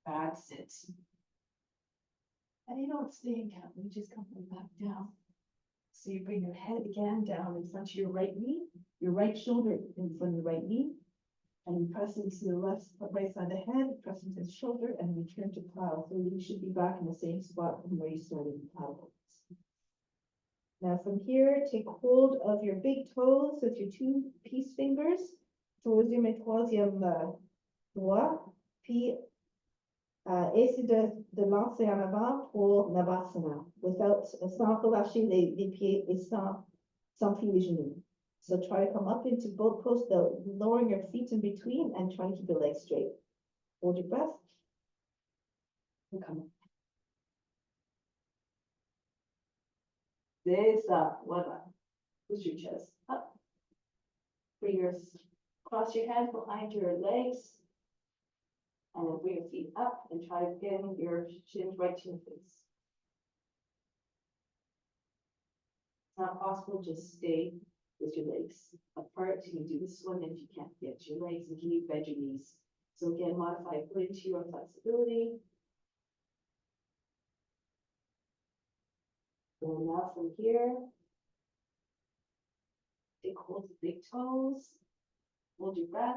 That's it. And you don't stay in camel, you just come back down. So you bring your head again down in front of your right knee, your right shoulder in front of the right knee. And you press into the right side of the head, press into the shoulder, and return to plow. So you should be back in the same spot from where you started in plow pose. Now from here, take hold of your big toes with your two peace fingers. Troisième et troisième doigt. Puis essaie de lancer en avant pour Navasana, sans relâcher les pieds et sans plier les genoux. So try to come up into both posts, lowering your feet in between and trying to keep your legs straight. Hold your breath. And come up. C'est ça, voilà. Push your chest up. Cross your hands behind your legs. And then bring your feet up and try to get your shins right to your face. It's not possible, just stay with your legs apart. You can do this one if you can't get your legs, and can you bend your knees. So again, modify according to your flexibility. And now from here, take hold of the big toes, hold your breath,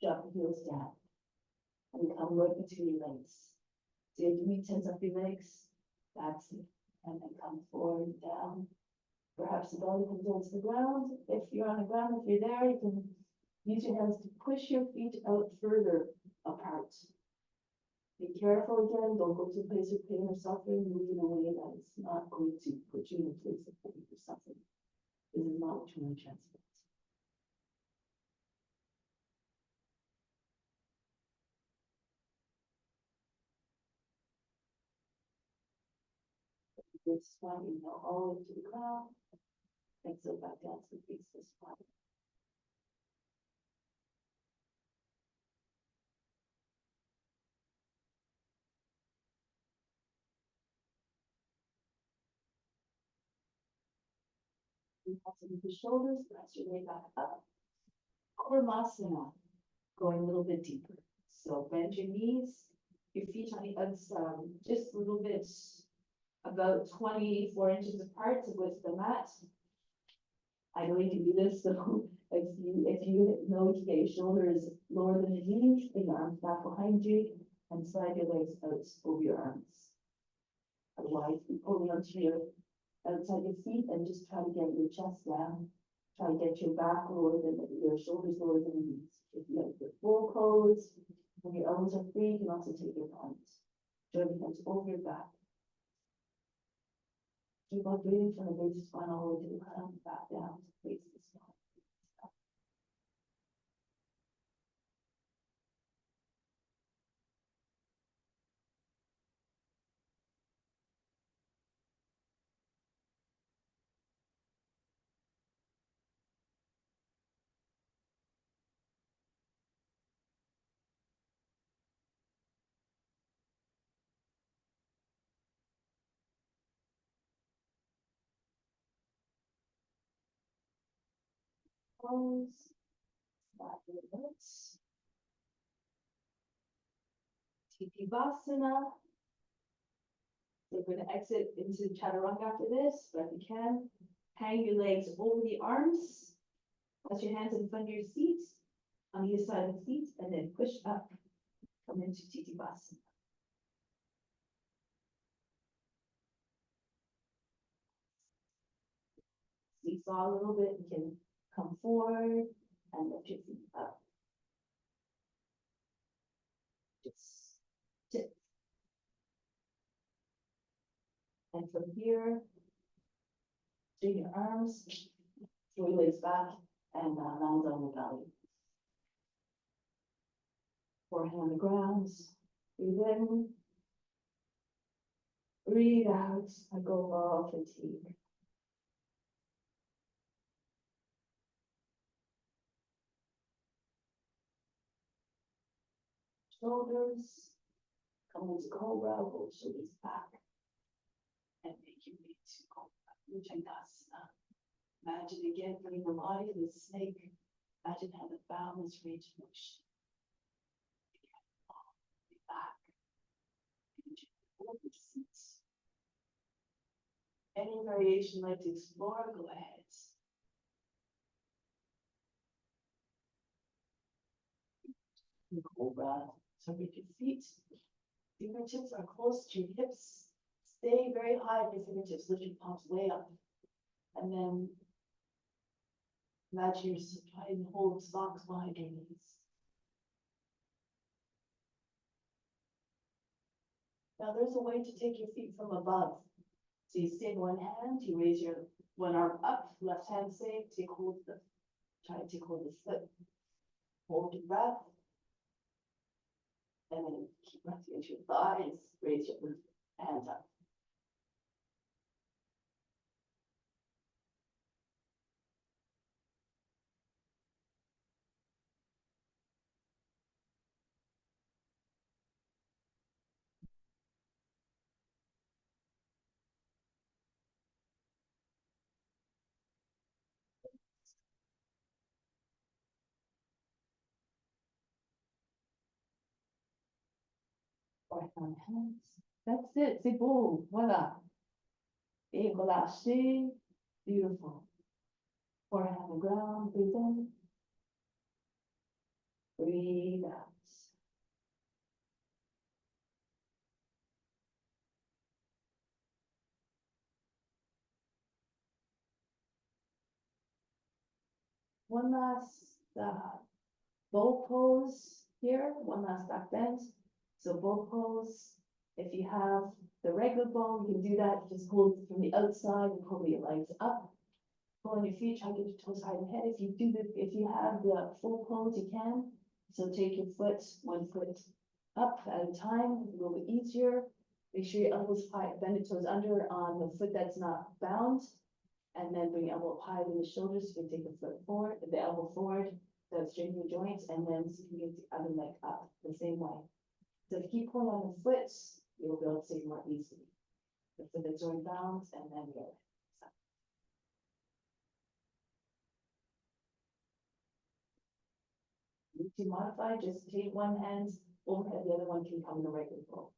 drop the heels down, and come right between your legs. So you have to tense up your legs, that's it, and then come forward and down. Perhaps the belly comes onto the ground. If you're on the ground, if you're there, you can use your hands to push your feet out further apart. Be careful again, don't go to a place of pain or suffering, moving away. That is not going to put you in a place of pain or suffering. This is not what you want to transmit. Big spine, inhale all the way to the ground. Exhale back down to the base of the spine. With the shoulders, press your way back up. Kurmasana, going a little bit deeper. So bend your knees, your feet on the outside, just a little bit, about 24 inches apart with the mat. I know you can do this, so if you know to get your shoulders lower than your knees, bring your arms back behind you and slide your legs out over your arms. Otherwise, you pull onto your outside your feet and just try to get your chest down. Try to get your back lower than your shoulders lower than your knees. If you have your full pose, when your elbows are free, you can also take your palms. Join your hands over your back. Keep on breathing from the base of the spine all the way to the crown, back down to the base of the spine. Pose. 5 minutes. Titivasana. We're going to exit into chaturanga after this, but if you can, hang your legs over the arms. Place your hands in front of your seat, on either side of the seat, and then push up. Come into Titivasana. Seesaw a little bit, you can come forward and lift your feet up. Just tip. And from here, straighten your arms, throw your legs back, and land on your belly. Forehead on the ground. Breathe in. Breathe out. I go all fatigue. Shoulders. Come into cobra, roll shoulders back. And make your way to cobra. Bhujangasana. Imagine again, bring the body of the snake. Imagine how the boundless range of motion. Back. Any variation you'd like to explore, go ahead. Cobra. Separate your feet. Fingertips are close to your hips. Stay very high with your fingertips. Lift your palms way up. And then imagine you're trying to hold socks behind your knees. Now there's a way to take your feet from above. So you stay in one hand, you raise your one arm up, left hand safe, take hold of the, try to take hold of the foot. Hold your breath. And then keep breathing into your thighs, raise your hands up. Right on hands. That's it. C'est beau. Voilà. Et relâchez. Beautiful. Forehead on the ground. Breathe in. Breathe out. One last bow pose here. One last back bend. So bow pose. If you have the regular bow, you can do that. Just hold it from the outside and pull your legs up. Pull on your feet, try to get your toes high and head. If you have the full pose, you can. So take your foot, one foot up at a time, a little bit easier. Make sure your elbows high, bend your toes under on the foot that's not bound. And then bring your elbow up higher than the shoulders. So you can take the foot forward, the elbow forward, so straighten your joints, and then you can get the other leg up the same way. So if you keep pulling on the foot, you'll be able to take more easily. The foot that's already bound, and then the other. To modify, just take one hand overhead, the other one can come in the regular roll.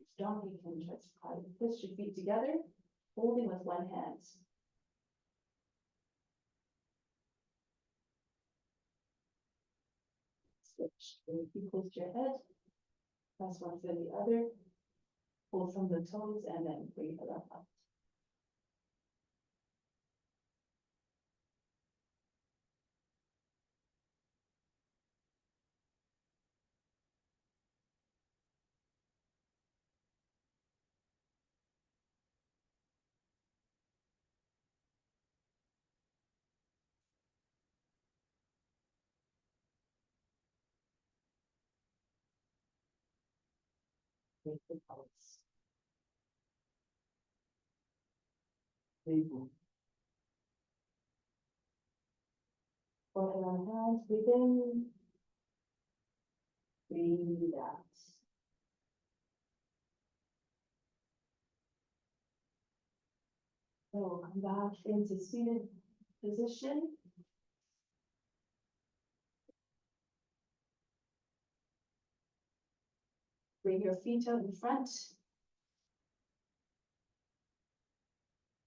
If you don't, you can just try to push your feet together, holding with one hand. Switch. Bring your feet close to your head. Press one foot the other. Pull from the toes and then bring it up. Make the pulse. Breathe. Forehead on hands, breathe in. Breathe out. So we'll come back into seated position. Bring your feet out in front.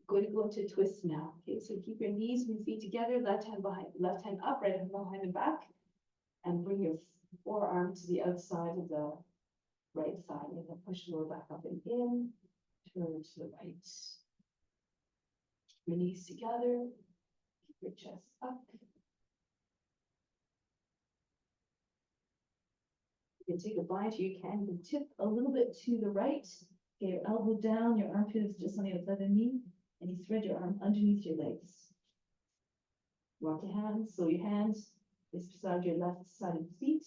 Going to go into twist now. Okay, so keep your knees and feet together, left hand behind, left hand up, right hand behind and back. And bring your forearm to the outside of the right side. And then push lower back up and in. Turn to the right. Your knees together. Keep your chest up. You can take a bite, you can tip a little bit to the right. Get your elbow down, your armpit is just on the outside of the knee, and you thread your arm underneath your legs. Walk your hands, so your hands is beside your left side of the feet,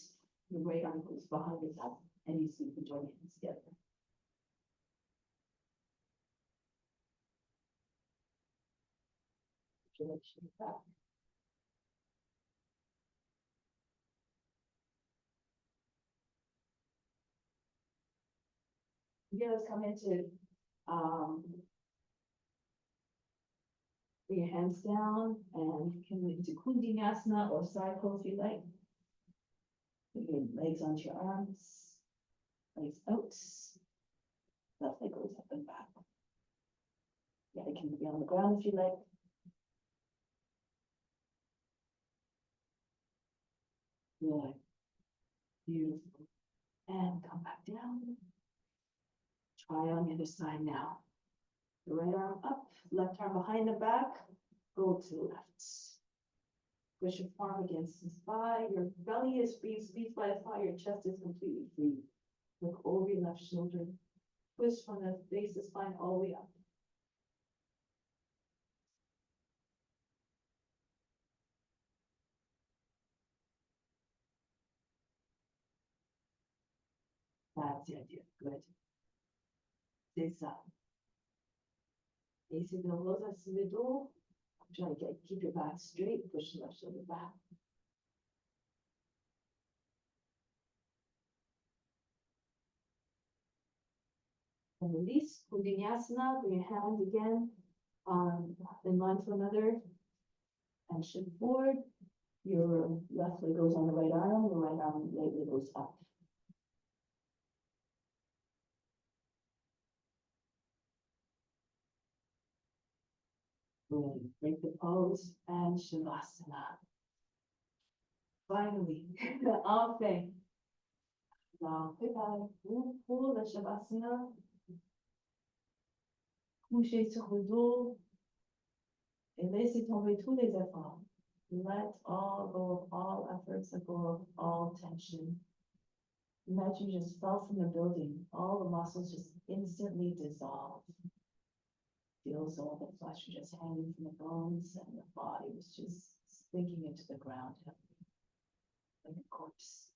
your right arm goes behind your back, and you see the join your hands together. Put your legs straight back. Yeah, let's come into bring your hands down and you can move into Kundinasana or side pose if you like. Put your legs onto your arms, legs out. Left leg goes up and back. Yeah, it can be on the ground if you like. Good. Beautiful. And come back down. Try on the other side now. The right arm up, left arm behind the back. Go to the left. Push your palm against the thigh. Your belly is free, squeeze by the thigh. Your chest is completely free. Look over your left shoulder. Twist from the base of the spine all the way up. That's the idea. Good. C'est ça. Essaye de redresser le dos. Try to keep your back straight. Push the left shoulder back. And release. Kundinasana. Bring your hands again in line to another. And shift forward. Your left leg goes on the right arm. Your right arm lightly goes up. Good. Break the pose and Shavasana. Finally, enfin. Now, vous pour le Shavasana. Couchez sur le dos et laissez tomber tous les efforts. Let all go of all efforts and go of all tension. Imagine you just fell from the building. All the muscles just instantly dissolve. Feels all the flesh just hanging from the bones and the body was just sinking into the ground like a corpse.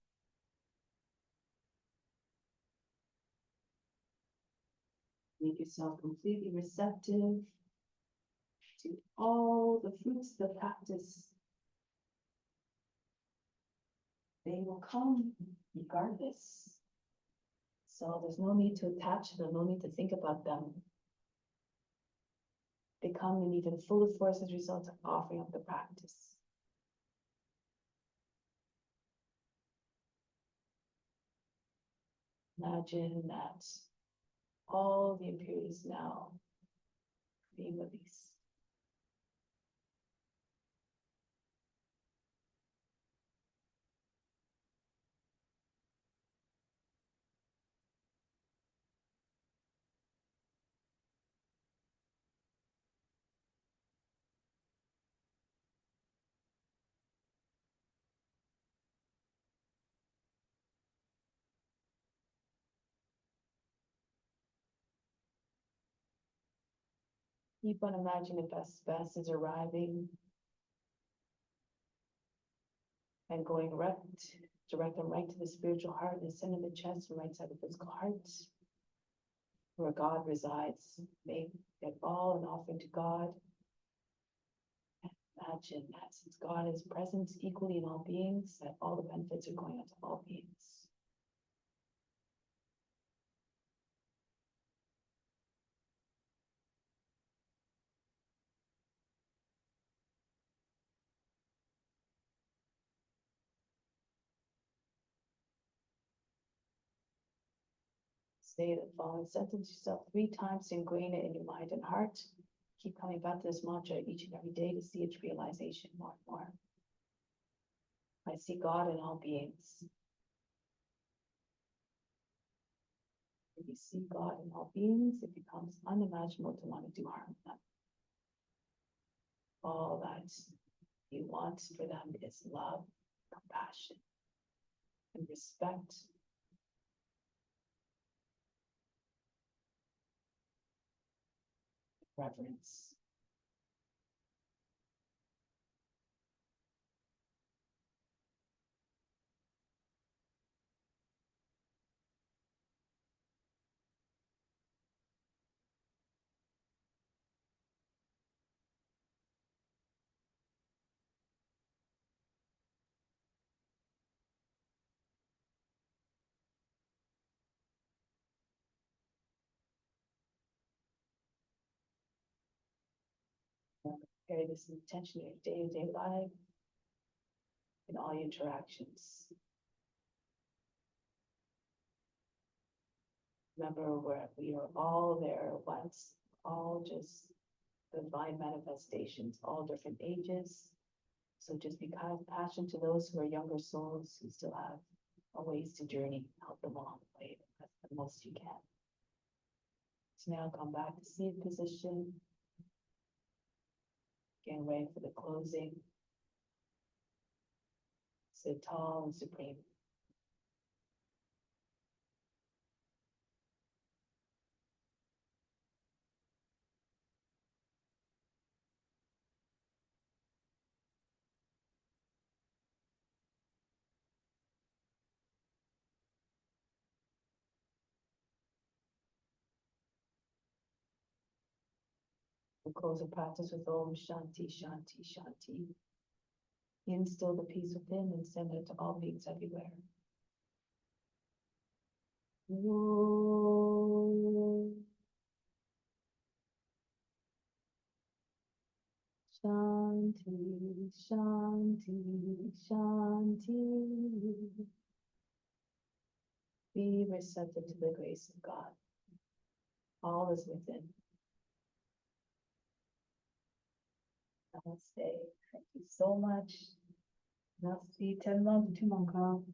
Make yourself completely receptive to all the fruits of the practice. They will come regardless. So there's no need to attach to them, no need to think about them. They come in even fuller force as a result of offering up the practice. Imagine that all the impurities now being released. Keep on imagining the best is arriving and going direct them right to the spiritual heart and the center of the chest and right side of the physical heart, where God resides. Make it all an offering to God. And imagine that since God is present equally in all beings, that all the benefits are going out to all beings. Say the following sentence yourself 3 times to ingrain it in your mind and heart. Keep coming back to this mantra each and every day to see its realization more and more. I see God in all beings. If you see God in all beings, it becomes unimaginable to want to do harm to them. All that you want for them is love, compassion, and respect. Reverence. Carry this intention in your day-to-day life, in all your interactions. Remember where we are all there once, all just divine manifestations, all different ages. So just be kind of passionate to those who are younger souls who still have a ways to journey, help them along the way as the most you can. So now come back to seated position. Getting ready for the closing. Sit tall and supreme. We'll close the practice with Om Shanti, Shanti, Shanti. Instill the peace within and send it to all beings everywhere. Om Shanti, Shanti, Shanti. Be receptive to the grace of God. All is within. Namaste. Thank you so much. Namaste. 10 love to Mongkong.